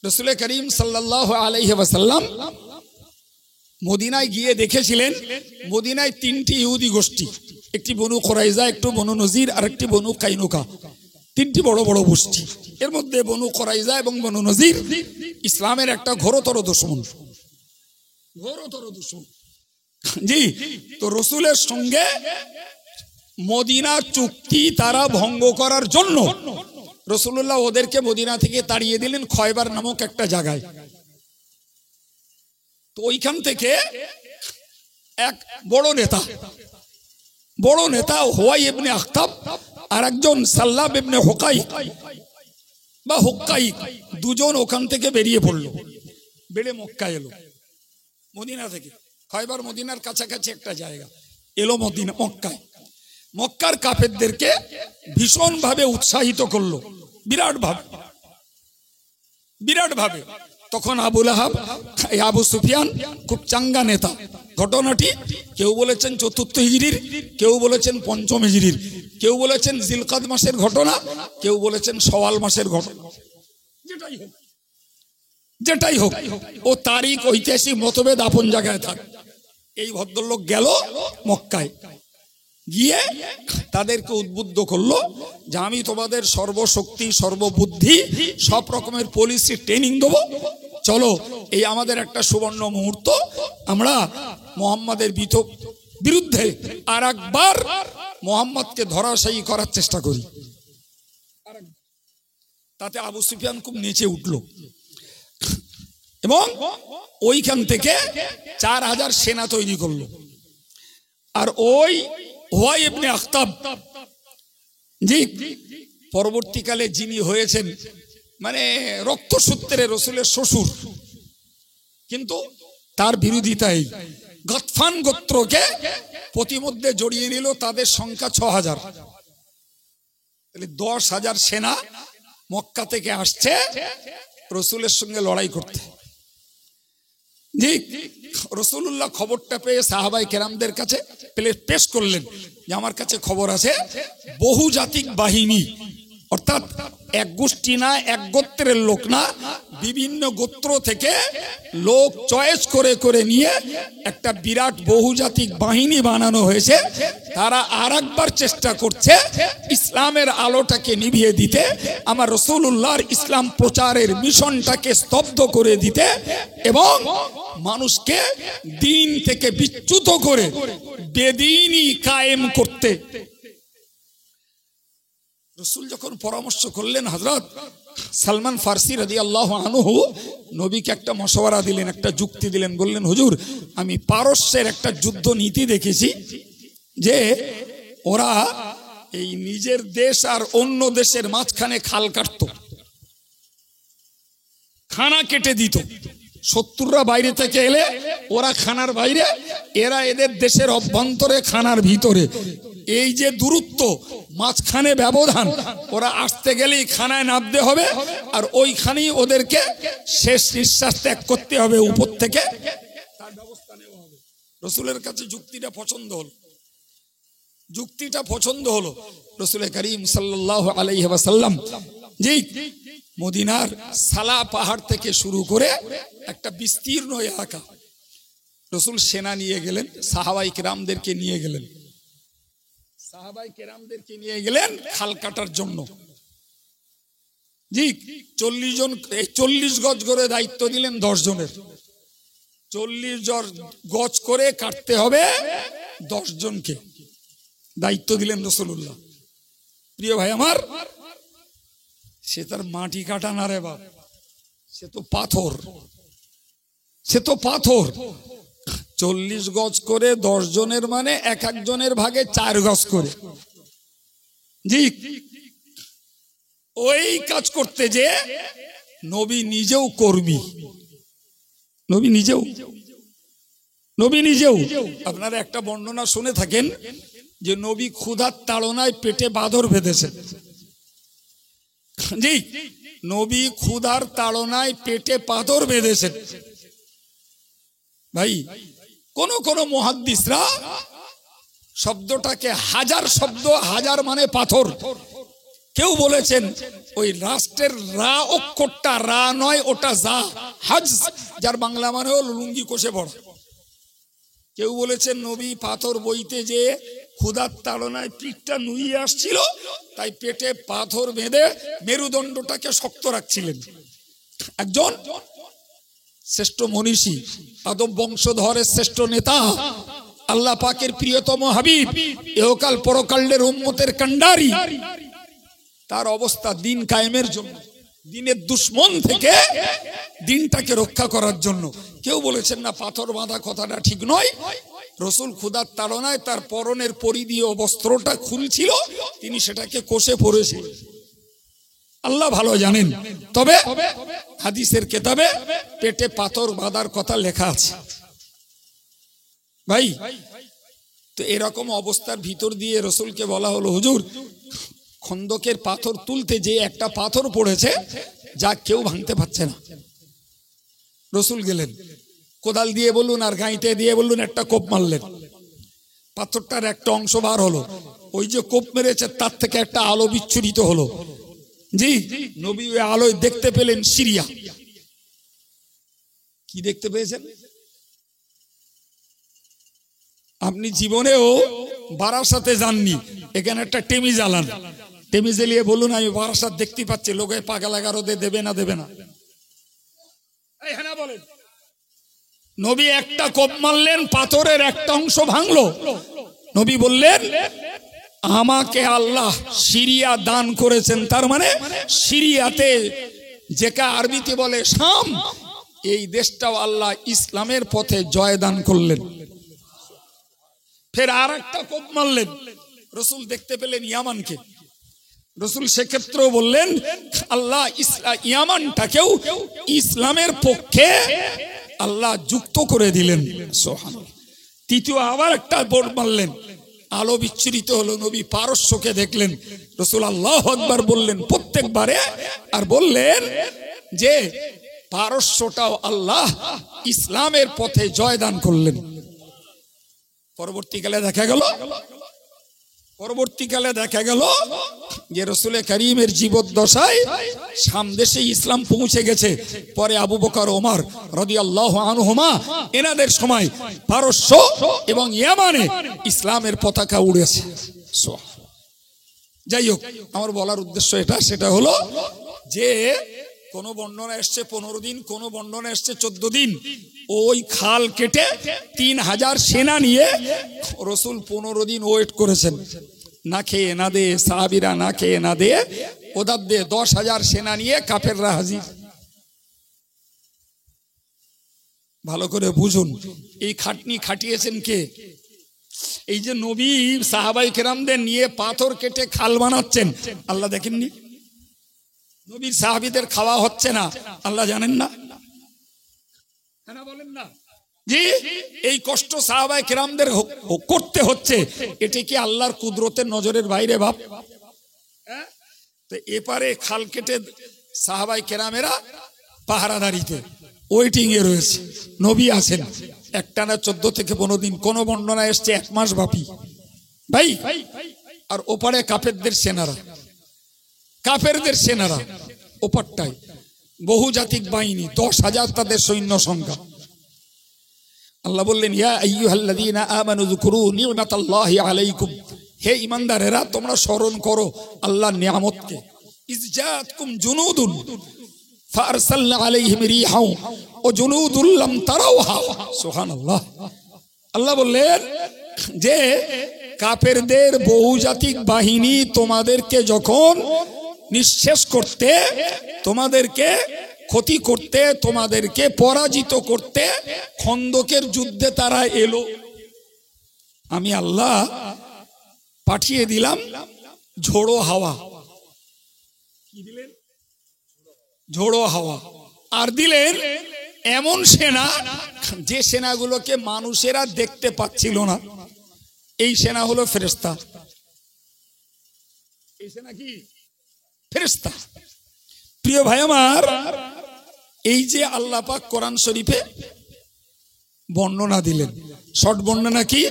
রাসূল করিম সাল্লাল্লাহু আলাইহি ওয়াসাল্লাম মদিনায় গিয়ে দেখেছিলেন মদিনায় তিনটি ইহুদি গোষ্ঠী, একটি বনু কুরাইজা, একটি বনু নজির আর একটি বনু কাইনুকা, তিনটি বড় বড় গোষ্ঠী। এর মধ্যে বনু কুরাইজা এবং বনু নজির ইসলামের একটা ঘোরতর দুশমন, ঘোরতর দুশমন। জি, তো রাসূলের সঙ্গে মদিনা চুক্তি তারা ভঙ্গ করার জন্য রাসূলুল্লাহ ওদেরকে মদিনা থেকে তাড়িয়ে দিলেন খয়বার নামক একটা জায়গায়। তো ওইখান থেকে এক বড় নেতা হুয়াই ইবনে আখতাব আর একজন সাল্লাব ইবনে হুকাইক বা হুকাইক, দুজন ওখান থেকে বেরিয়ে পড়লো, বেড়ে মক্কা এলো। মদিনা থেকে খয়বার মদিনার কাছাকাছি একটা জায়গা, এলো মদিনা মক্কায়। মক্কার কাফেরদেরকে ভীষণ ভাবে উৎসাহিত করলো, বিরাট ভাবে। তখন আবু লাহাব, আবু সুফিয়ান খুব চাঙ্গা নেতা। ঘটনাটি কেউ বলেছেন ৪র্থ হিজরির, কেউ বলেছেন ৫ম হিজরির, কেউ বলেছেন জিলকাদ মাসের ঘটনা, কেউ বলেছেন শওয়াল মাসের ঘটনা। যেটাই হোক ও তারিখ ঐতিহাসিক মতভেদ আপন জায়গায় থাক। এই ভদ্রলোক গেল মক্কায়, গিয়ে তাদেরকে উদ্বুদ্ধ করলো যে আমি তোমাদের সর্বশক্তি সর্ববুদ্ধি সব রকমের পলিসি ট্রেনিং দেবো, চলো এই আমাদের একটা সুবর্ণ মুহূর্ত, আমরা মুহাম্মাদের বিরুদ্ধে আর একবার মুহাম্মদকে ধরাশায়ী করার চেষ্টা করি। তাতে আবু সুফিয়ান খুব নেচে উঠল এবং ওইখান থেকে ৪,০০০ সেনা তৈরি করলো। আর ওই হুয়াই ইবনে আখতাব, জি, পরবর্তীকালে যিনি হয়েছেন মানে রক্তসূত্রে রাসূলের শ্বশুর, কিন্তু তার বিরোধিতায় গতফান গোত্রকে প্রতিমধ্যে জড়িয়ে নিল, তাদের সংখ্যা ৬,০০০। তাহলে ১০,০০০ সেনা মক্কা থেকে আসছে রাসূলের সঙ্গে লড়াই করতে। জি, রাসূলুল্লাহ খবরটা পেয়ে সাহাবায়ে কেরামদের কাছে পেশ করলেন যে আমার কাছে খবর আছে বহুজাতিক বাহিনী, অর্থাৎ এক গোষ্ঠী না, এক গোত্রের লোক না, বিভিন্ন গোত্র থেকে লোক চয়েস করে করে নিয়ে একটা বিরাট বহুজাতিক বাহিনী বানানো হয়েছে। তারা আর একবার চেষ্টা করছে ইসলামের আলোটাকে নিভিয়ে দিতে, আমার রাসূলুল্লাহর ইসলাম প্রচারের মিশনটাকে স্তব্ধ করে দিতে এবং মানুষকে দিন থেকে বিচ্যুত করে বেদিনী কায়েম করতে। রাসূল যখন পরামর্শ করলেন, হযরত সালমান ফারসি রাদিয়াল্লাহু আনহু নবীকে একটা মশওয়ারা দিলেন, একটা যুক্তি দিলেন। বললেন, হুজুর, আমি পারস্যের একটা যুদ্ধ নীতি দেখেছি যে ওরা এই নিজের দেশ আর অন্য দেশের মাঝখানে খাল কাটতো, খানা কেটে দিত। শত্রুরা বাইরে থেকে এলে ওরা খানার বাইরে, এরা এদের দেশের অভ্যন্তরে খানার ভিতরে। এই যে দূরত্ব, মাঝখানে ব্যবধান, ওরা আসতে গেলেই খানায় নামতে হবে আর ওইখানেই ওদেরকে শেষ নিঃশ্বাস ত্যাগ করতে হবে উপর থেকে, তার ব্যবস্থা নেওয়া হবে। রাসূলের কাছে যুক্তিটা পছন্দ হলো। রাসূল করিম সাল্লাল্লাহু আলাইহি ওয়াসাল্লাম জি মদিনার সালা পাহাড় থেকে শুরু করে একটা বিস্তীর্ণ এলাকা রাসূল সেনা নিয়ে গেলেন, সাহাবায়ে কেরামদেরকে নিয়ে গেলেন খাল কাটার জন্য। জি, 40 জন, 40 গজ করে দায়িত্ব দিলেন 10 জনের। 40 গজ করে কাটতে হবে 10 জনকে, দায়িত্ব দিলেন রাসূলুল্লাহ। প্রিয় ভাই আমার, সে তার মাটি কাটা না রে বাপ, সে তো পাথর, সে তো পাথর। 40 গজ করে 10 জনের মানে এক একজনের ভাগে 4 গজ করে। জি, ওই কাজ করতে যে নবী নিজেও কর্মী, নবী নিজেও। আপনারা একটা বর্ণনা শুনে থাকেন যে নবী ক্ষুধার তাড়নায় পেটে বাঁদর বেঁধেছেন। জি, নবী ক্ষুধার তাড়নায় পেটে পাথর বেঁধেছেন। ভাই, কোন মুহাদ্দিসরা শব্দটাকে হাজার শব্দ, হাজার মানে পাথর। কেউ বলেছেন ওই রাষ্ট্রের রা অক্ষরটা রা নয়, ওটা যা, হাজ, যার বাংলা মানে হল লুঙ্গি কষে পড়া। কেউ বলেছেন নবী পাথর বইতে যে ক্ষুধার তাড়নায় পিঠটা নুয়ে আসছিল, তাই পেটে পাথর বেঁধে মেরুদণ্ডটাকে শক্ত রাখছিলেন। একজন শ্রেষ্ঠ মনীষী, আদম বংশধরের শ্রেষ্ঠ নেতা, আল্লাহ পাকের প্রিয়তম হাবিব, ইহকাল পরকালের উম্মতের কান্ডারি, তার অবস্থা দিন কায়েমের জন্য, দিনের দুশ্মন থেকে দিনটাকে রক্ষা করার জন্য। কেউ বলেছেন না পাথর বাঁধা কথাটা ঠিক নয়, রাসূল ক্ষুধার তাড়নায় তার পরনের পরিধীয় বস্ত্রটা খুলছিল, তিনি সেটাকে কষে পড়েছেন, আল্লাহ ভালো জানেন। তবে হাদিসের কিতাবে পেটে পাথর বাঁধার কথা লেখা আছে। ভাই, তো এরকম অবস্থার ভিতর দিয়ে রাসূলকে বলা হলো, হুজুর খন্দকের পাথর তুলতে যে একটা পাথর পড়েছে যা কেউ ভাঙতে পারছে না। রাসূল গেলেন, কোদাল দিয়ে বলুন আর গাইতে দিয়ে বলুন, একটা কোপ মারলেন, পাথরটার একটা অংশ বার হলো। ওই যে কোপ মেরেছে তার থেকে একটা আলো বিচ্ছুরিত হলো। জি, নবী ওই আলোয় দেখতে পেলেন সিরিয়া। কি দেখতে পেয়েছেন? আপনি জীবনেও বারাসাতে যাননি, এখানে একটা টেমি জ্বালান, টেমি জ্বালিয়ে বলুন আমি বারাসাত দেখতে পাচ্ছি, লোকে পাগল 11 দেবে না, দেবে না? বলেন, নবী একটা কোপ মারলেন, পাথরের একটা অংশ ভাঙলো। নবী বললেন আমাকে আল্লাহ সিরিয়া দান করেছেন, তার মানে সিরিয়াতে, যেটা আরবিতে বলে শাম, এই দেশটাও আল্লাহ ইসলামের পথে জয় দান করলেন। ফের আর একটা কোপ মারলেন, রাসূল দেখতে পেলেন ইয়ামানকে। রাসূল সেক্ষেত্রেও বললেন আল্লাহ ইয়ামানটাকেও ইসলামের পক্ষে আল্লাহ যুক্ত করে দিলেন। সুবহানাল্লাহ। তৃতীয় আবার একটা বোর্ড মারলেন, আলো বিচ্ছুরিত হলো, নবী পারস্যকে দেখলেন। রাসূল আল্লাহু আকবার বললেন প্রত্যেকবারে, আর বললেন যে পারস্যটাও আল্লাহ ইসলামের পথে জয়দান করলেন। পরবর্তীকালে দেখা গেল যে রাসূল কারীমের জীবদ্দশায় শাম দেশে ইসলাম পৌঁছে গেছে। পরে আবু বকর, ওমর রাদিয়াল্লাহু আনহুমা, এনাদের সময় পারস্য এবং ইয়ামানে ইসলামের পতাকা উড়েছে। যাই হোক, আমার বলার উদ্দেশ্য সেটা হলো যে কোন বর্ণনা এসছে 15 দিন, কোন বর্ণনা এসছে 14 দিন। ওই খাল কেটে 3000 সেনা নিয়ে রাসূল 15 দিন ওয়েট করেছেন, না খেয়ে না দে, সাহাবীরা না খেয়ে না দে, ওদের দিয়ে 10,000 সেনা নিয়ে কাফেররা হাজির। ভালো করে বুঝুন, এই খাটনি খাটিয়েছেন কে? এই যে নবী সাহাবায়ে কেরামদের নিয়ে পাথর কেটে খাল বানাচ্ছেন, আল্লাহ দেখেননি? নবীর সাহাবীদের খাওয়া হচ্ছে না, আল্লাহ জানেন না? বলেন না জি, এই কষ্ট সাহাবায়ে কেরামদের করতে হচ্ছে, এটা কি আল্লাহর কুদরতের নজরের বাইরে বাপ? তো এপারে খাল কেটে সাহাবায়ে কেরামেরা পাহারাদারিতে ওয়েটিং এ রয়েছে, নবী আছেন একটানা 14 থেকে 15 দিন, কোন বর্ণনা এসছে 1 মাস ব্যাপী। ভাই, আর ওপারে কাফেরদের সেনারা ওপারটায় বহুজাতিক বাহিনী, 10,000 তাদের সৈন্য সংখ্যা। আল্লাহ বললেন ইয়া আইয়ুহাল্লাযীনা আমানু যকুরু নি'মাতাল্লাহি আলাইকুম, হে ঈমানদারেরা তোমরা স্মরণ করো আল্লাহর নিয়ামতকে। ইজজাতকুম জুনুদুন, ফারসালনা আলাইহিম রিহা ওয়া জুনুদুল লাম তারাওহা। সুবহানাল্লাহ। আল্লাহ বললেন যে কাফেরদের বহুজাতিক বাহিনী তোমাদেরকে যখন নিঃশেষ করতে, তোমাদেরকে ক্ষতি করতে, তোমাদেরকে পরাজিত করতে খন্দকের যুদ্ধে তারা এলো, আমি আল্লাহ পাঠিয়ে দিলাম ঝোড়ো হাওয়া। কি দিলেন? ঝোড়ো হাওয়া। আর দিলেন এমন সেনা, যে সেনাগুলোকে মানুষেরা দেখতে পাচ্ছিল না। এই সেনা হলো ফেরেশতা। এই সেনা কি? ফেরেশতা। প্রিয় ভাই আমার, এই যে আল্লাহ পাক কোরআন শরীফে বর্ণনা দিলেন, শর্ট বর্ণনা কি?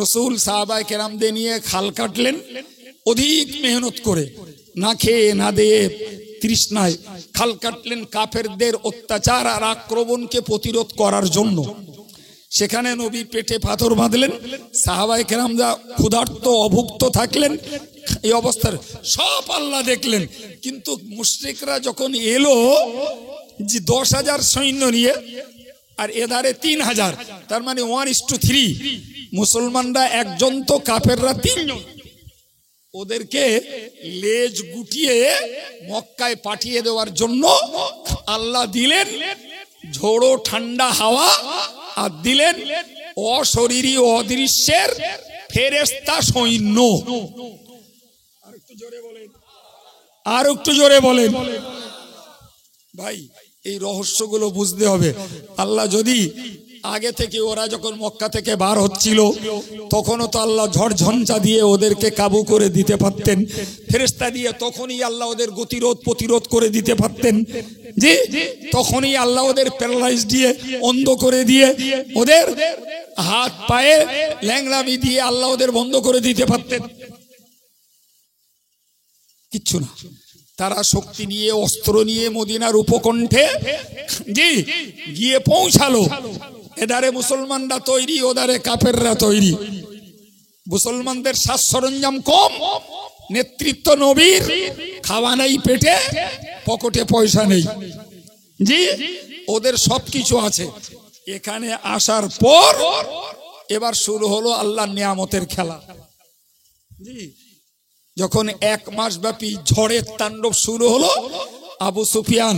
রাসূল সাহাবায়ে কেরামদের নিয়ে খাল কাটলেন, অধিক মেহনত করে, না খেয়ে না দিয়ে তৃষ্ণায় খাল কাটলেন কাফেরদের অত্যাচার আর আক্রমণকে প্রতিরোধ করার জন্য। সেখানে নবী পেটে পাথর বাঁধলেন, সাহাবায়ে কেরামরা ক্ষুধার্ত অভুক্ত থাকলেন। এই অবস্থার সব আল্লাহ দেখলেন। কিন্তু মুশরিকরা যখন এলো যে 10,000 সৈন্য নিয়ে, আর এধারে 3,000, তার মানে 1:3, মুসলমানরা একজন তো কাফেররা 3 জন, ওদেরকে লেজ গুটিয়ে মক্কায় পাঠিয়ে দেওয়ার জন্য আল্লাহ দিলেন ঝোড়ো ঠান্ডা হাওয়া, আর দিলেন অশরীরী অদৃশ্যের ফেরেশতা সৈন্য। আর একটু জোরে বলেন, আর একটু জোরে বলেন। ভাই, এই রহস্যগুলো বুঝতে হবে। আল্লাহ যদি আগে থেকে, ওরা যখন মক্কা থেকে বার হচ্ছিল তখনও তো আল্লাহ ঝড় ঝঞ্ঝা দিয়ে ওদেরকে কাবু করে দিতে পারতেন, ফেরেশতা দিয়ে তখনই আল্লাহ ওদের গতিরোধ প্রতিরোধ করে দিতে পারতেন। জি, তখনই আল্লাহ ওদের প্যারালাইজ দিয়ে, অন্ধ করে দিয়ে, ওদের হাত পায়ে ল্যাংড়ামি দিয়ে আল্লাহ ওদের বন্ধ করে দিতে পারতেন। কিচ্ছু না। তারা শক্তি নিয়ে, অস্ত্র নিয়ে মদিনার উপকণ্ঠে জি গিয়ে পৌঁছালো। এধারে মুসলমানরা তৈরি, ওধারে কাফেররা তৈরি। মুসলমানদের সাজ সরঞ্জাম কম, নেতৃত্ব নবীর, খাওয়া নেই পেটে, পকেটে পয়সা নেই। জি, ওদের সবকিছু আছে। এখানে আসার পর এবার শুরু হলো আল্লাহর নিয়ামতের খেলা। জি, যখন 1 মাস ব্যাপী ঝড়ের তাণ্ডব শুরু হলো, আবু সুফিয়ান,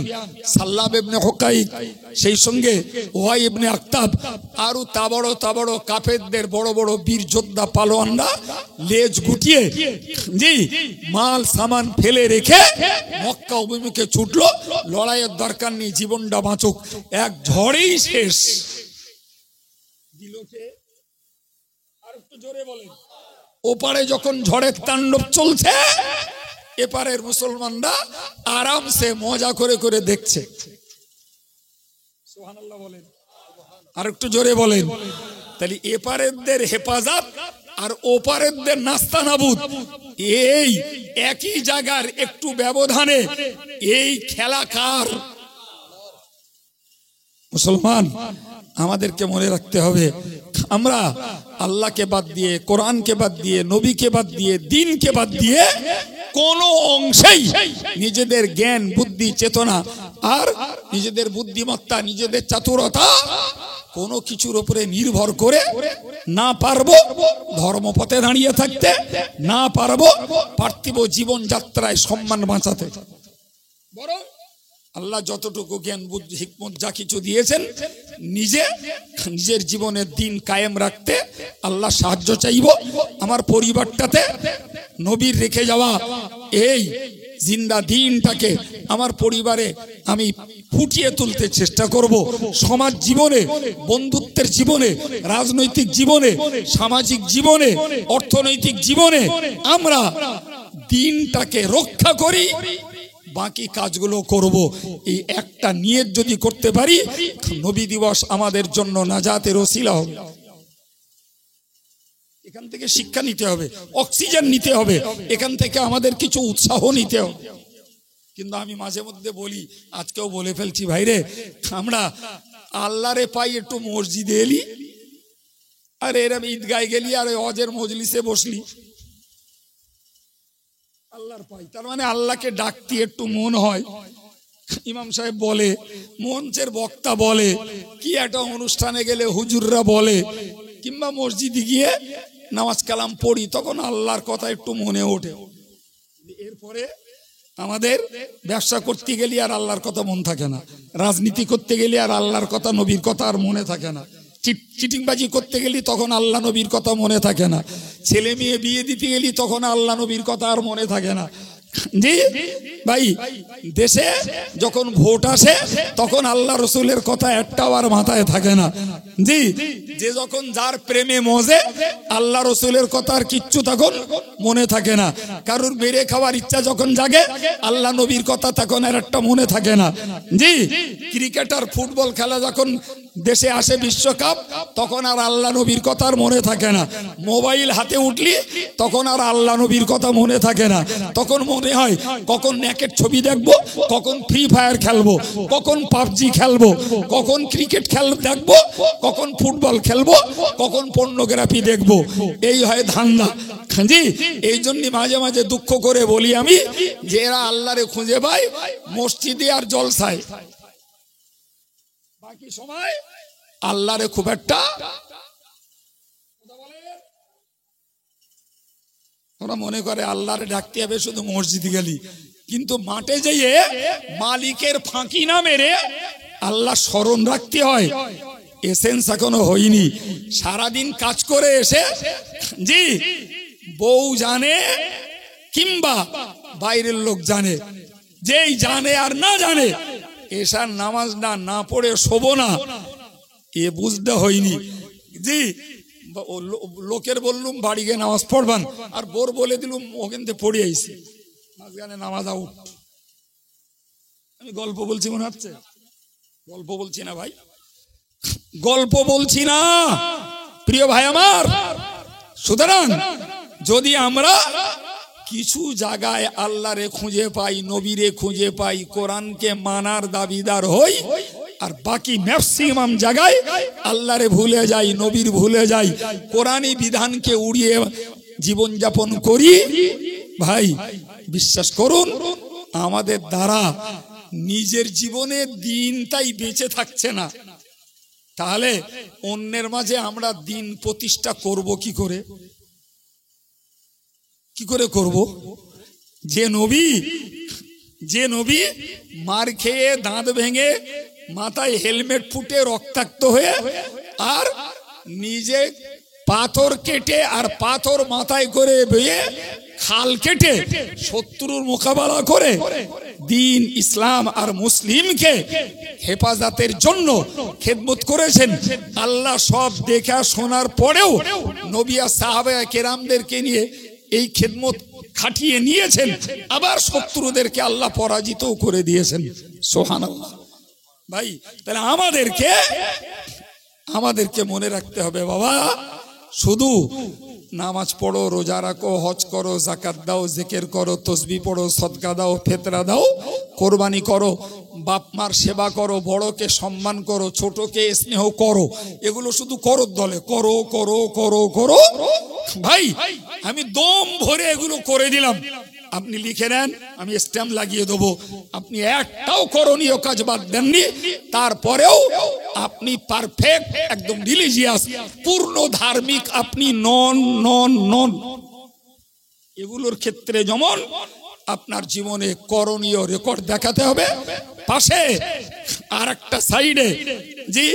সাল্লাব ইবনে হুকাইক, সেই সঙ্গে ওয়াই ইবনে আক্তাব, আরো তাবড় কাফেরদের বড় বড় বীর যোদ্ধা পালোয়ানরা লেজ গুটিয়ে জি মাল সামান ফেলে রেখে মক্কা অভিমুখে ছুটলো। লড়াইয়ের দরকার নেই, জীবনটা বাঁচুক, এক ঝড়েই শেষ। দিলকে আর একটু জোরে বলেন। ওপারে যখন ঝড়ের তাণ্ডব চলছে, এপারের মুসলমানরা আরামসে মজা করে করে দেখছে। সুবহানাল্লাহ বলেন, আর একটু জোরে বলেন। তাহলে এপারেরদের হেফাজত আর ওপারেরদের নাস্তানাবুদ, এই একই জায়গার একটু ব্যবধানে এই খেলা কার? মুসলমান, আমাদেরকে মনে রাখতে হবে, আমরা আল্লাহকে বাদ দিয়ে, কোরআনকে বাদ দিয়ে, নবীকে বাদ দিয়ে, দ্বীনকে বাদ দিয়ে কোন অংশেই নিজেদের জ্ঞান, বুদ্ধি, চেতনা আর নিজেদের বুদ্ধিমত্তা, নিজেদের চাতুরতা কোনো কিছুর উপরে নির্ভর করে না পারবো ধর্মপথে দাঁড়িয়ে থাকতে, না পারবো পার্থিব জীবন যাত্রায় সম্মান বাঁচাতে। বরং আল্লাহ যতটুকু জ্ঞান, বুদ্ধি, হিকমত যা কিছু দিয়েছেন, নিজের জীবনের দিন কায়েম রাখতে আল্লাহ সাহায্য চাইব। আমার পরিবারটাতে নবীর রেখে যাওয়া এই জিন্দা দিনটাকে আমার পরিবারে আমি ফুটিয়ে তুলতে চেষ্টা করব। সমাজ জীবনে, বন্ধুত্বের জীবনে, রাজনৈতিক জীবনে, সামাজিক জীবনে, অর্থনৈতিক জীবনে আমরা দিনটাকে রক্ষা করি, বাকি কাজগুলো করব। এই একটা নিয়ত যদি করতে পারি, নবী দিবস আমাদের জন্য নাজাতের ওসিলা হবে। এখান থেকে শিক্ষা নিতে হবে, অক্সিজেন নিতে হবে, এখান থেকে আমাদের কিছু উৎসাহ নিতে হবে। কিন্তু আমি মাঝে মধ্যে বলি, আজকেও বলে ফেলছি, ভাইরে, আমরা আল্লাহরে পাই একটু মসজিদে এলি, আর এরম ঈদগায় গেলি, আর হজের মজলিসে বসলি, আল্লাহর পাই। তার মানে আল্লাহকে ডাকতে একটু মন হয়, ইমাম সাহেব বলে, মঞ্চের বক্তা বলে, কি একটা অনুষ্ঠানে গেলে হুজুররা বলে, কিংবা মসজিদে গিয়ে নামাজ কালাম পড়ি, তখন আল্লাহর কথা একটু মনে ওঠে। এরপরে আমাদের ব্যবসা করতে গেলে আর আল্লাহর কথা মন থাকে না, রাজনীতি করতে গেলে আর আল্লাহর কথা নবীর কথা আর মনে থাকে না, চিটিংবাজি করতে গেলে তখন আল্লাহ নবীর কথা মনে থাকে না, ছেলে মেয়ে বিয়ে দিতে গেলে তখন আল্লাহ নবীর কথা আর মনে থাকে না। জি ভাই, দেশে যখন ভোট আসে তখন আল্লাহ রসুলের কথা একটাও আর মাথায় থাকে না। জি, যে যখন যার প্রেমে মজে আল্লাহ রসুলের কথা আর কিচ্ছু তখন মনে থাকে না। কারুর বেড়ে খাওয়ার ইচ্ছা যখন জাগে আল্লাহ নবীর কথা তখন আর একটা মনে থাকে না। জি, ক্রিকেটার ফুটবল খেলা যখন দেশে আসে বিশ্বকাপ তখন আর আল্লাহ নবীর কথা আর মনে থাকে না। মোবাইল হাতে উঠলি তখন আর আল্লাহ নবীর কথা মনে থাকে না। তখন মনে হয় কখন নেকেট ছবি দেখবো, কখন ফ্রি ফায়ার খেলবো, কখন পাবজি খেলবো, কখন ক্রিকেট দেখবো, কখন ফুটবল খেলবো, কখন পর্নোগ্রাফি দেখবো। এই হয় ধান্দা। জি, এই জন্য মাঝে মাঝে দুঃখ করে বলি আমি যে এরা আল্লাহরে খুঁজে পায় মসজিদে আর জলসায়, বাকি সময় আল্লাহরে খুব একটা ওরা মনে করে আল্লাহরে ডাকতে হবে শুধু মসজিদে গেলি, কিন্তু মাঠে যেয়ে মালিকের ফাঁকি না মেরে আল্লাহ স্মরণ রাখতে হয়। এসেন্স এখনো হয়নি। সারাদিন কাজ করে এসে জি বউ জানে কিংবা বাইরের লোক জানে, যেই জানে আর না জানে এসার নামাজ না পড়ে শোবো না, এ বুঝতে হয়নি। জি, লোকের বললুম বাড়ি গিয়ে নামাজ পড়বান, আর বোর বলে দিলুম ওখান থেকে পড়ে আইসি, মাঝখানে নামাজ আউট। আমি গল্প বলছি মনে হচ্ছে? গল্প বলছি না ভাই, গল্প বলছি না প্রিয় ভাই আমার। সুতরাং যদি আমরা কিছু জায়গায় আল্লাহরে খুঁজে পাই, নবীরে খুঁজে পাই, কোরআনকে মানার দাবিদার হই, আর বাকি ম্যাক্সিমাম জায়গায় আল্লাহরে ভুলে যাই, নবীর ভুলে যাই, কোরআনী বিধানকে উড়িয়ে জীবনযাপন করি, ভাই বিশ্বাস করুন আমাদের দ্বারা নিজের জীবনের দিনটাই বেঁচে থাকছে না। তাহলে অন্যের মাঝে আমরা দিন প্রতিষ্ঠা করব কি করে? কি করে করব? যে নবী মার খেয়ে দাঁত ভেঙে মাথায় হেলমেট ফুটে রক্তাক্ত হয়ে আর নিজে পাথর কেটে আর পাথর মাথায় করে বেয়ে খাল কেটে শত্রুর মোকাবেলা করে দিন ইসলাম আর মুসলিমকে হেফাজতের জন্য খেদমত করেছেন। আল্লাহ সব দেখা শোনার পরেও নবী আর সাহাবা কেরামদেরকে নিয়ে এই খেদমত খাটিয়ে নিয়েছেন, আবার শত্রুদেরকে আল্লাহ পরাজিত করে দিয়েছেন। সুবহানাল্লাহ। ভাই তাহলে আমাদেরকে মনে রাখতে হবে, বাবা শুধু নামাজ পড়ো, রোজা রাখো, হজ করো, যাকাত দাও, জিকির করো, তসবিহ পড়ো, সদকা দাও, ফিতরা দাও, কোরবানি করো, বাপ মার সেবা করো, বড়কে সম্মান করো, ছোটকে স্নেহ করো, এগুলো শুধু করো দলে করো করো করো করো। ভাই আমি দম ভরে এগুলো করে দিলাম, আপনি লিখে নেন, আমি স্ট্যাম্প লাগিয়ে দেবো। আপনি একটাও করণীয় কাজ বাদ দেননি, তারপরেও আপনি পারফেক্ট একদম রিলিজিয়াস পূর্ণ ধার্মিক আপনি নন। এগুলোর ক্ষেত্রে যেমন আপনার জীবনে করণীয় রেকর্ড দেখাতে হবে, পাশে আর একটা সাইডে জি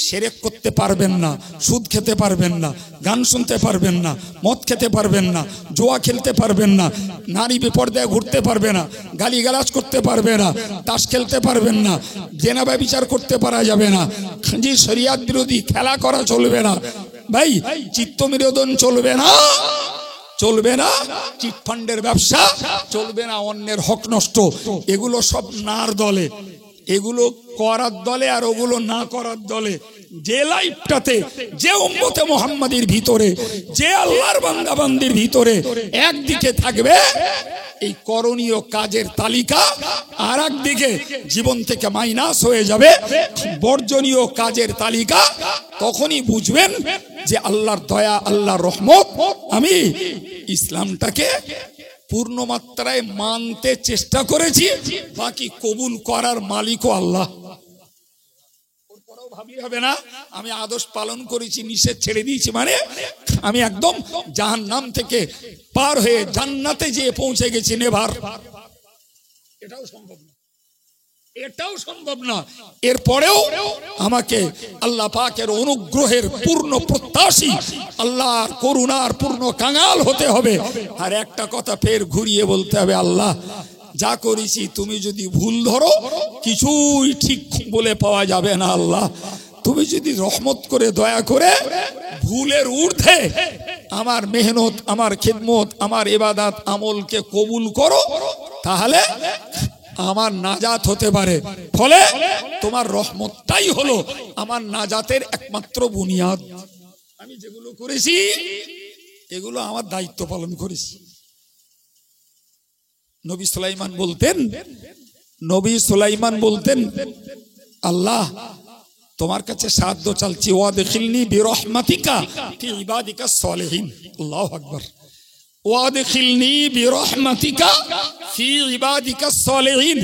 শিরক করতে পারবেন না, সুদ খেতে পারবেন না, গান শুনতে পারবেন না, মদ খেতে পারবেন না, জুয়া খেলতে পারবেন না, নারী বেপরদায় ঘুরতে পারবে না, গালিগালাজ করতে পারবে না, তাস খেলতে পারবেন না, জেনা ব্যভিচার করতে পারা যাবে না, জি শরিয়াত বিরোধী খেলা করা চলবে না, ভাই চিত্তবিনোদন চলবে না, চিটফান্ডের ব্যবসা চলবে না, অন্যের হক নষ্ট, এগুলো সব নার দলে, এগুলো করার দলে আর ওগুলো না করার দলে। যে লাইফটাতে যে উম্মতে মুহাম্মাদের ভিতরে যে আল্লাহর বান্দাবান্দির ভিতরে একদিকে থাকবে এই করণীয় কাজের তালিকা, আর একদিকে জীবন থেকে মাইনাস হয়ে যাবে বর্জনীয় কাজের তালিকা, তখনই বুঝবেন যে আল্লাহর দয়া, আল্লাহর রহমত আমি ইসলামটাকে পূর্ণ মাত্রায় মানতে চেষ্টা করেছি, বাকি কবুল করার মালিকও আল্লাহ। ভাবি হবে না আমি আদেশ পালন করেছি, নিষেধ ছেড়ে দিয়েছি, মানে আমি একদম জাহান্নাম থেকে পার হয়ে জান্নাতে যেয়ে পৌঁছে গেছি নেভার। এটাও সম্ভব না, এটাও সম্ভব না। এরপরেও আমাকে আল্লাহ পাকের অনুগ্রহের পূর্ণ প্রত্যাশী, আল্লাহর করুণার পূর্ণ কাঙাল হতে হবে। আর একটা কথা ফের ঘুরিয়ে বলতে হবে, আল্লাহ যা করেছি তুমি যদি ভুল ধরো কিছুই ঠিক বলে পাওয়া যাবে না। আল্লাহ তুমি যদি রহমত করে দয়া করে ভুলের ঊর্ধ্বে আমার মেহনত, আমার খিদমত, আমার ইবাদত আমলকে কবুল করো, তাহলে আমার নাজাত হতে পারে। ফলে তোমার রহমতটাই হলো আমার নাজাতের একমাত্র বুনিয়াদ। আমি যেগুলো করেছি এগুলো আমার দায়িত্ব পালন করেছি। নবী সুলাইমান বলতেন আল্লাহ তোমার কাছে সাহায্য চাইছি, ওয়াদখিলনি বিরহমাতিকা ফি ইবাদিকাস সলিহিন। আল্লাহু আকবার। ওয়াদখিলনি বিরহমাতিকা ফি ইবাদিকাস সলিহিন।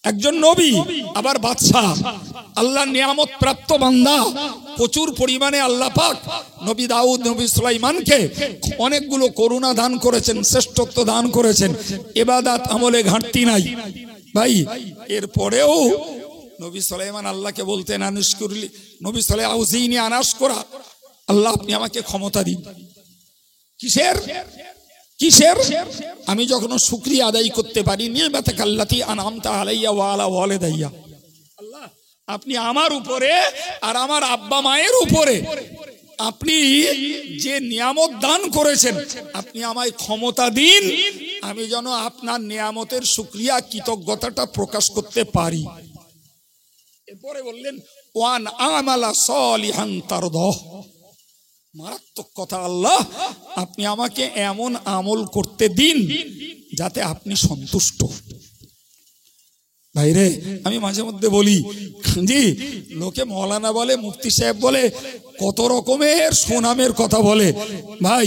একজন নবী আবার বাদশা, আল্লাহ নিয়ামত প্রাপ্ত বান্দা। প্রচুর পরিমাণে আল্লাহ পাক নবী দাউদ, নবী সুলাইমানকে অনেকগুলো করুণা দান করেছেন, শ্রেষ্ঠত্ব দান করেছেন, ইবাদত আমলে ঘাটতি নাই ভাই। এরপরেও নবী সুলাইমান আল্লাহকে বলতেন আনুশকুরলি, নবী সুলাইমান আউজিনি আনাশকুরা, আল্লাহ আপনি আমাকে ক্ষমতা দিন। কিসের? আমি যখন শুকরিয়া আদায় করতে পারি, নি'মাতাকাল্লাতী আনআমতা আলাইয়া ওয়া আলা ওয়ালিদাইয়া। আল্লাহ আপনি আমার উপরে আর আমার আব্বা মায়ের উপরে আপনি যে নিয়ামত দান করেছেন, আপনি আমায় ক্ষমতা দিন, আমি যেন আপনার নিয়ামতের শুকরিয়া কৃতজ্ঞতাটা প্রকাশ করতে পারি। এরপরে বললেন ওয়ান আমালা সলিহান তারদাহ। মারাত্মক কথা, আল্লাহ আপনি আমাকে এমন আমল করতে দিন যাতে আপনি সন্তুষ্ট। ভাইরে আমি মাঝে মধ্যে বলি জি, লোকে মৌলানা বলে, মুফতি সাহেব বলে, কত রকমের সুনামের কথা বলে, ভাই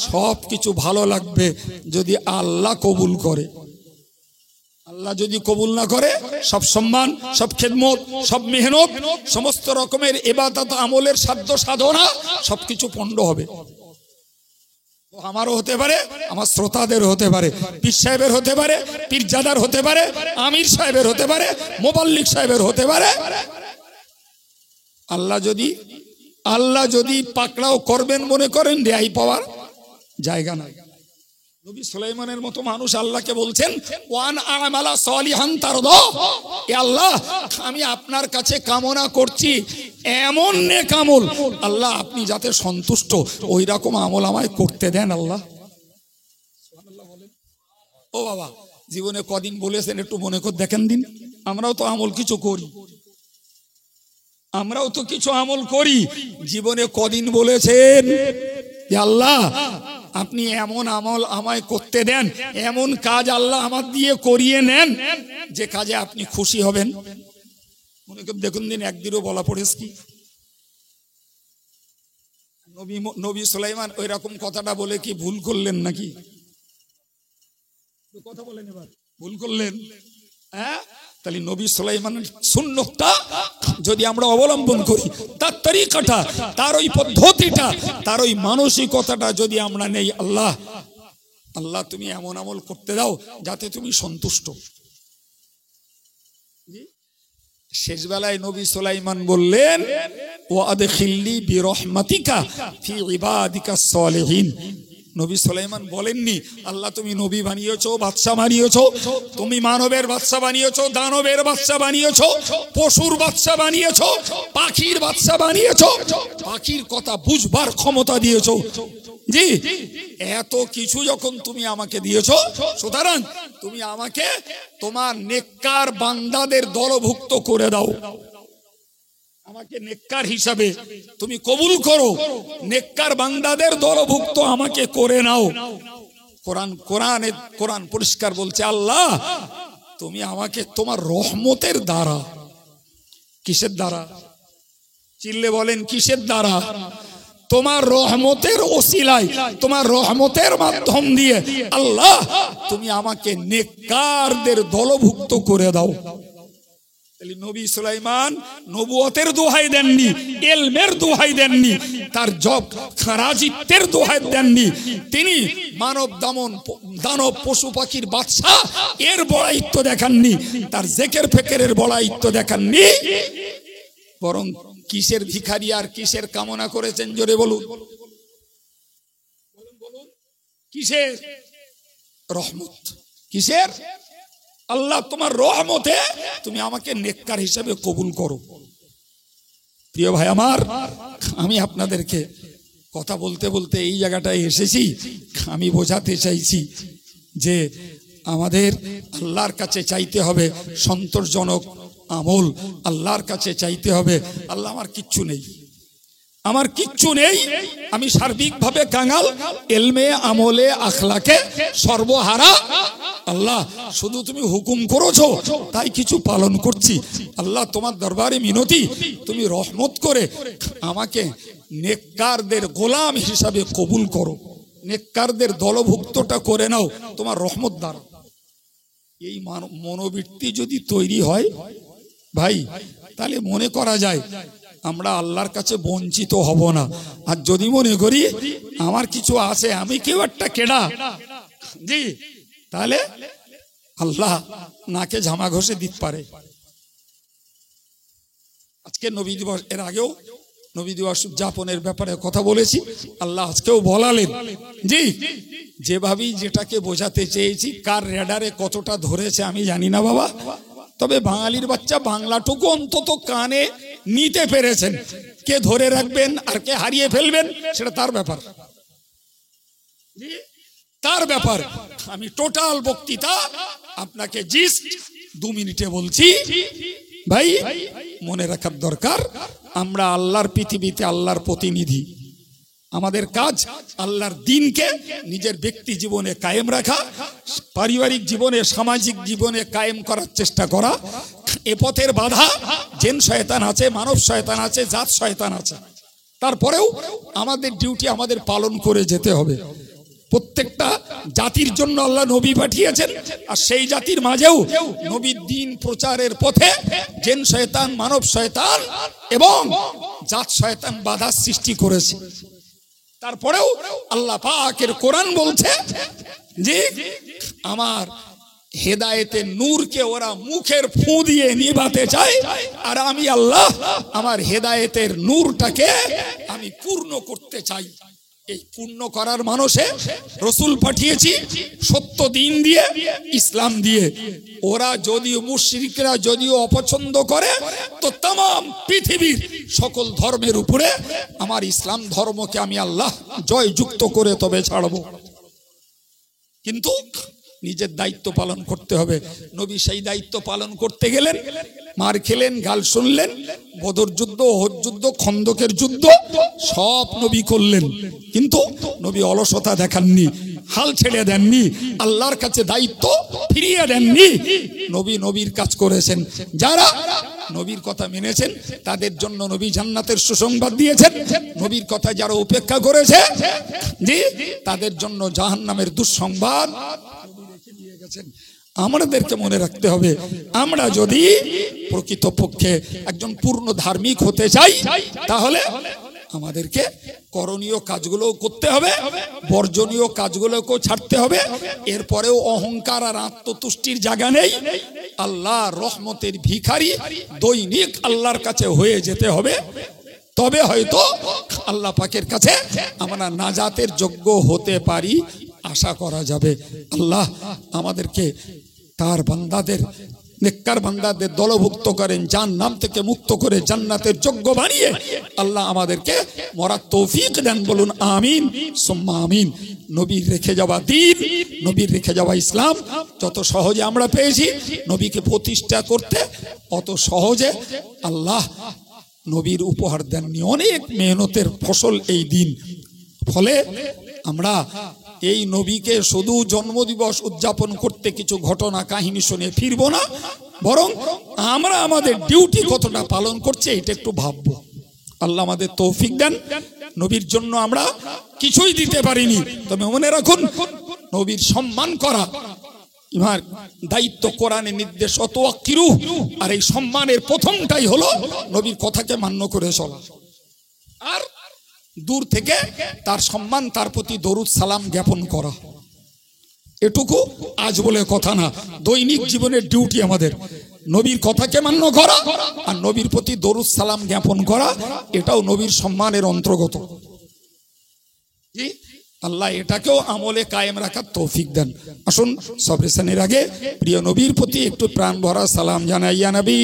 সব কিছু ভালো লাগবে যদি আল্লাহ কবুল করে। আল্লাহ যদি কবুল না করে, সব সম্মান, সব খেদমত, সব মেহনত, সমস্ত রকমের ইবাদত আমলের সাধ্য সাধনা সবকিছু পণ্ড হবে। আমারও হতে পারে, আমার শ্রোতাদের হতে পারে, পীর সাহেবের হতে পারে, পীরজাদার হতে পারে, আমির সাহেবের হতে পারে, মোবাল্লিক সাহেবের হতে পারে। আল্লাহ যদি পাকড়াও করবেন মনে করেন, রেহাই পাওয়ার জায়গা নাই। নবী সুলাইমানের মতো মানুষ আল্লাহকে বলছেন ওয়ান আমালা সলিহান তারদাহ, এ আল্লাহ আমি আপনার কাছে কামনা করছি এমন নেক আমল, আল্লাহ আপনি যাতে সন্তুষ্ট ওই রকম আমল আমায় করতে দেন। আল্লাহ সুবহানাল্লাহ বলেন। ও বাবা, জীবনে কদিন বলেছেন একটু মনে করে দেখেন দিন। আমরাও তো আমল কিছু করি, জীবনে কদিন বলেছেন যে আল্লাহ আপনি এমন আমল আমায় করতে দেন, এমন কাজ আল্লাহ আমার দিয়ে করিয়ে নেন যে কাজে আপনি খুশি হবেন। মনে করে দেখুন দিন, একদিনও বলা পড়েছে কি? নবী সুলাইমান ওই রকম কথাটা বলে কি ভুল করলেন নাকি? কথা বলেন, এবার ভুল করলেন? হ্যাঁ, তাহলে নবী সুলাইমানের সুন্নতটা যদি আমরা অবলম্বন করি, তার তরিকাটা, তার ওই পদ্ধতিটা, তার ওই মানসিকতাটা যদি আমরা নেই, আল্লাহ তুমি এমন আমল করতে দাও যাতে তুমি সন্তুষ্ট। শেষ বেলায় নবী সুলাইমান বললেন ওয়াদখিলনি বিরহমাতিকা ফি ইবাদিকাস সলিহিন। নবী সুলাইমান বলেননি আল্লাহ তুমি নবী বানিয়েছো, বাদশা বানিয়েছো, তুমি মানবের বাদশা বানিয়েছো, দানবের বাদশা বানিয়েছো, পশুর বাদশা বানিয়েছো, পাখির বাদশা বানিয়েছো, পাখির কথা বুঝবার ক্ষমতা দিয়েছো। জি, এত কিছু যখন তুমি আমাকে দিয়েছো, সুতরাং তুমি আমাকে তোমার নেককার বান্দাদের দলভুক্ত করে দাও। আমাকে নেককার হিসাবে তুমি কবুল করো, নেককার বান্দাদের দলভুক্ত আমাকে করে নাও। কোরআন পরিষ্কার বলছে আল্লাহ তুমি আমাকে তোমার রহমতের দ্বারা, কিসের দ্বারা? চিল্লে বলেন কিসের দ্বারা? তোমার রহমতের ওসিলায়, তোমার রহমতের মাধ্যম দিয়ে আল্লাহ তুমি আমাকে নেককারদের দলভুক্ত করে দাও। নবী সুলাইমান নবুয়তের দোহাই দেননি, ইলমের দোহাই দেননি, তার জব রাজিত্বের দোহাই দেননি, তিনি মানব দানব পশু পাখির বাদশা এর বড়াইত্ব দেখাননি, তার জেকের ফেকেরের বড়াইত্ব দেখাননি, বরং কিসের ভিখারি আর কিসের কামনা করেছেন? জোরে বলুন, কিসের? রহমত। কিসের? আল্লাহ তোমার রহমতে তুমি আমাকে নেককার হিসেবে কবুল করো। প্রিয় ভাই আমার, আমি আপনাদেরকে কথা বলতে বলতে এই জায়গাটায় এসেছি, আমি বোঝাতে চাইছি যে আমাদের আল্লাহর কাছে চাইতে হবে সন্তোষজনক আমল, আল্লাহর কাছে চাইতে হবে আল্লাহ আমার কিচ্ছু নেই, আমার কিচ্ছু নেই, আমি সার্বিকভাবে কাঙাল, এলমে আমলে আখলাকে সর্বহারা। আল্লাহ শুধু তুমি হুকুম করেছো তাই কিছু পালন করছি। আল্লাহ তোমার দরবারে মিনতি, তুমি রহমত করে আমাকে নেককারদের গোলাম হিসাবে কবুল করো, নেককারদের দলভুক্তটা করে নাও তোমার রহমত দ্বারা। এই মনোবৃত্তি যদি তৈরি হয় ভাই, তাহলে মনে করা যায় আমরা আল্লাহর কাছে বঞ্চিত হব না। আর যদি মনে করি আমার কিছু আছে, আমি কেউ একটা কেডা জি, তাহলে আল্লাহ নাকে ঝামা ঘষে দিতে পারে। আজকে নবী দিবস, এর আগেও নবী দিবস উদযাপনের ব্যাপারে কথা বলেছি, আল্লাহ আজকেও বলালেন জি, যেভাবেই যেটাকে বোঝাতে চেয়েছি, কার রেডারে কতটা ধরেছে আমি জানি না বাবা, তবে বাঙালির বাচ্চা বাংলাটুকু অন্তত কানে নিতে পেরেছেন। কে ধরে রাখবেন আর কে হারিয়ে ফেলবেন সেটা তার ব্যাপার, তার ব্যাপার। আমি টোটাল বক্তৃতা আপনাকে জিস্ট 2 মিনিটে বলছি। ভাই মনে রাখার দরকার, আমরা আল্লাহর পৃথিবীতে আল্লাহর প্রতিনিধি। আমাদের কাজ আল্লাহর দ্বীনকে নিজের ব্যক্তি জীবনে কায়েম রাখা, পারিবারিক জীবনে, সামাজিক জীবনে কায়েম করার চেষ্টা করা। এ পথের বাধা জিন শয়তান আছে, মানব শয়তান আছে, জাত শয়তান আছে, তারপরেও আমাদের ডিউটি আমাদের পালন করে যেতে হবে। প্রত্যেকটা জাতির জন্য আল্লাহ নবী পাঠিয়েছেন, আর সেই জাতির মাঝেও নবীর দ্বীন প্রচারের পথে জিন শয়তান, মানব শয়তান এবং জাত শয়তান বাধা সৃষ্টি করেছে। তারপরেও আল্লাহ পাকের কোরআন বলছে যে আমার হেদায়েতের নূরকে ওরা মুখের ফু দিয়ে নিভাতে চায়, আর আমি আল্লাহ আমার হেদায়েতের নূরটাকে আমি পূর্ণ করতে চাই। এই পূর্ণ করার মানুষে রসুল পাঠিয়েছি সত্য দিন দিয়ে, ইসলাম দিয়ে। ওরা যদিও মুশরিকরা যদিও অপছন্দ করে, তো तमाम পৃথিবীর সকল ধর্মের উপরে আমার ইসলাম ধর্মকে আমি আল্লাহ জয়যুক্ত করে তবে ছাড়ব। কিন্তু নিজের দায়িত্ব পালন করতে হবে। নবী সেই দায়িত্ব পালন করতে গেলেন, মার খেলেন, গাল শুনলেন, বদর যুদ্ধ, ওহদ যুদ্ধ, খন্দকের যুদ্ধ সব নবী করলেন, কিন্তু নবী অলসতা দেখাননি, হাল ছেড়ে দেননি, আল্লাহর কাছে দায়িত্ব ফিরিয়ে দেননি। নবী নবীর কাজ করেছেন। যারা নবীর কথা মেনেছেন তাদের জন্য নবী জান্নাতের সুসংবাদ দিয়েছেন। নবীর কথা যারা উপেক্ষা করেছে জি, তাদের জন্য জাহান্নামের দুঃসংবাদ আমাদেরকে মনে রাখতে হবে। আমরা যদি প্রকৃতপক্ষে একজন পূর্ণ ধার্মিক হতে চাই, তাহলে আমাদেরকে করণীয় কাজগুলো করতে হবে, বর্জনীয় কাজগুলোকেও ছাড়তে হবে। এরপরেও অহংকার আর আত্মতুষ্টির জায়গা নেই। আল্লাহ রহমতের ভিখারি দৈনিক আল্লাহর কাছে হয়ে যেতে হবে, তবে হয়তো আল্লাহ পাকের কাছে আমরা নাজাতের যোগ্য হতে পারি, আশা করা যাবে। আল্লাহ আমাদেরকে তার বান্দাদের, নেককার বান্দাদের দলভুক্ত করেন, জাহান্নাম থেকে মুক্ত করে জান্নাতের যোগ্য বানিয়ে আল্লাহ আমাদেরকে মরার তৌফিক দেন। বলুন আমিন সুম্মা আমিন। নবীর রেখে যাওয়া দ্বীন, নবীর রেখে যাওয়া ইসলাম যত সহজে আমরা পেয়েছি, নবীকে প্রতিষ্ঠা করতে অত সহজে আল্লাহ নবীর উপহার দেননি। অনেক মেহনতের ফসল এই দিন। ফলে আমরা এই নবীকে শুধু জন্মদিবস উদযাপন করতে কিছু ঘটনা কাহিনী শুনে ফিরবো না, বরং আমরা আমাদের ডিউটি কতটা পালন করছে এটা একটু ভাববো। আল্লাহ আমাদের তৌফিক দেন। নবীর জন্য আমরা কিছুই দিতে পারিনি। তবে মনে রাখুন, নবীর সম্মান করা ইমার দায়িত্ব, কোরআনের নির্দেশ অতওয়াক্কিরু। আর এই সম্মানের প্রথমটাই হলো নবীর কথাকে মান্য করে চলা, আর দূর থেকে তার সম্মান, তার প্রতি দরুদ সালাম জ্ঞাপন করা। এটুকু আজ বলে কথা না, দৈনিক জীবনের ডিউটি আমাদের নবীর কথাকে মান্য করা আর নবীর প্রতি দরুদ সালাম জ্ঞাপন করা। এটাও নবীর সম্মানের অন্তর্গত। আল্লাহ এটাকেও আমলে কায়েম রাখার তৌফিক দেন। আসুন সবরেশনের আগে প্রিয় নবীর প্রতি একটু প্রাণ ভরা সালাম জানাই। ইয়া নবী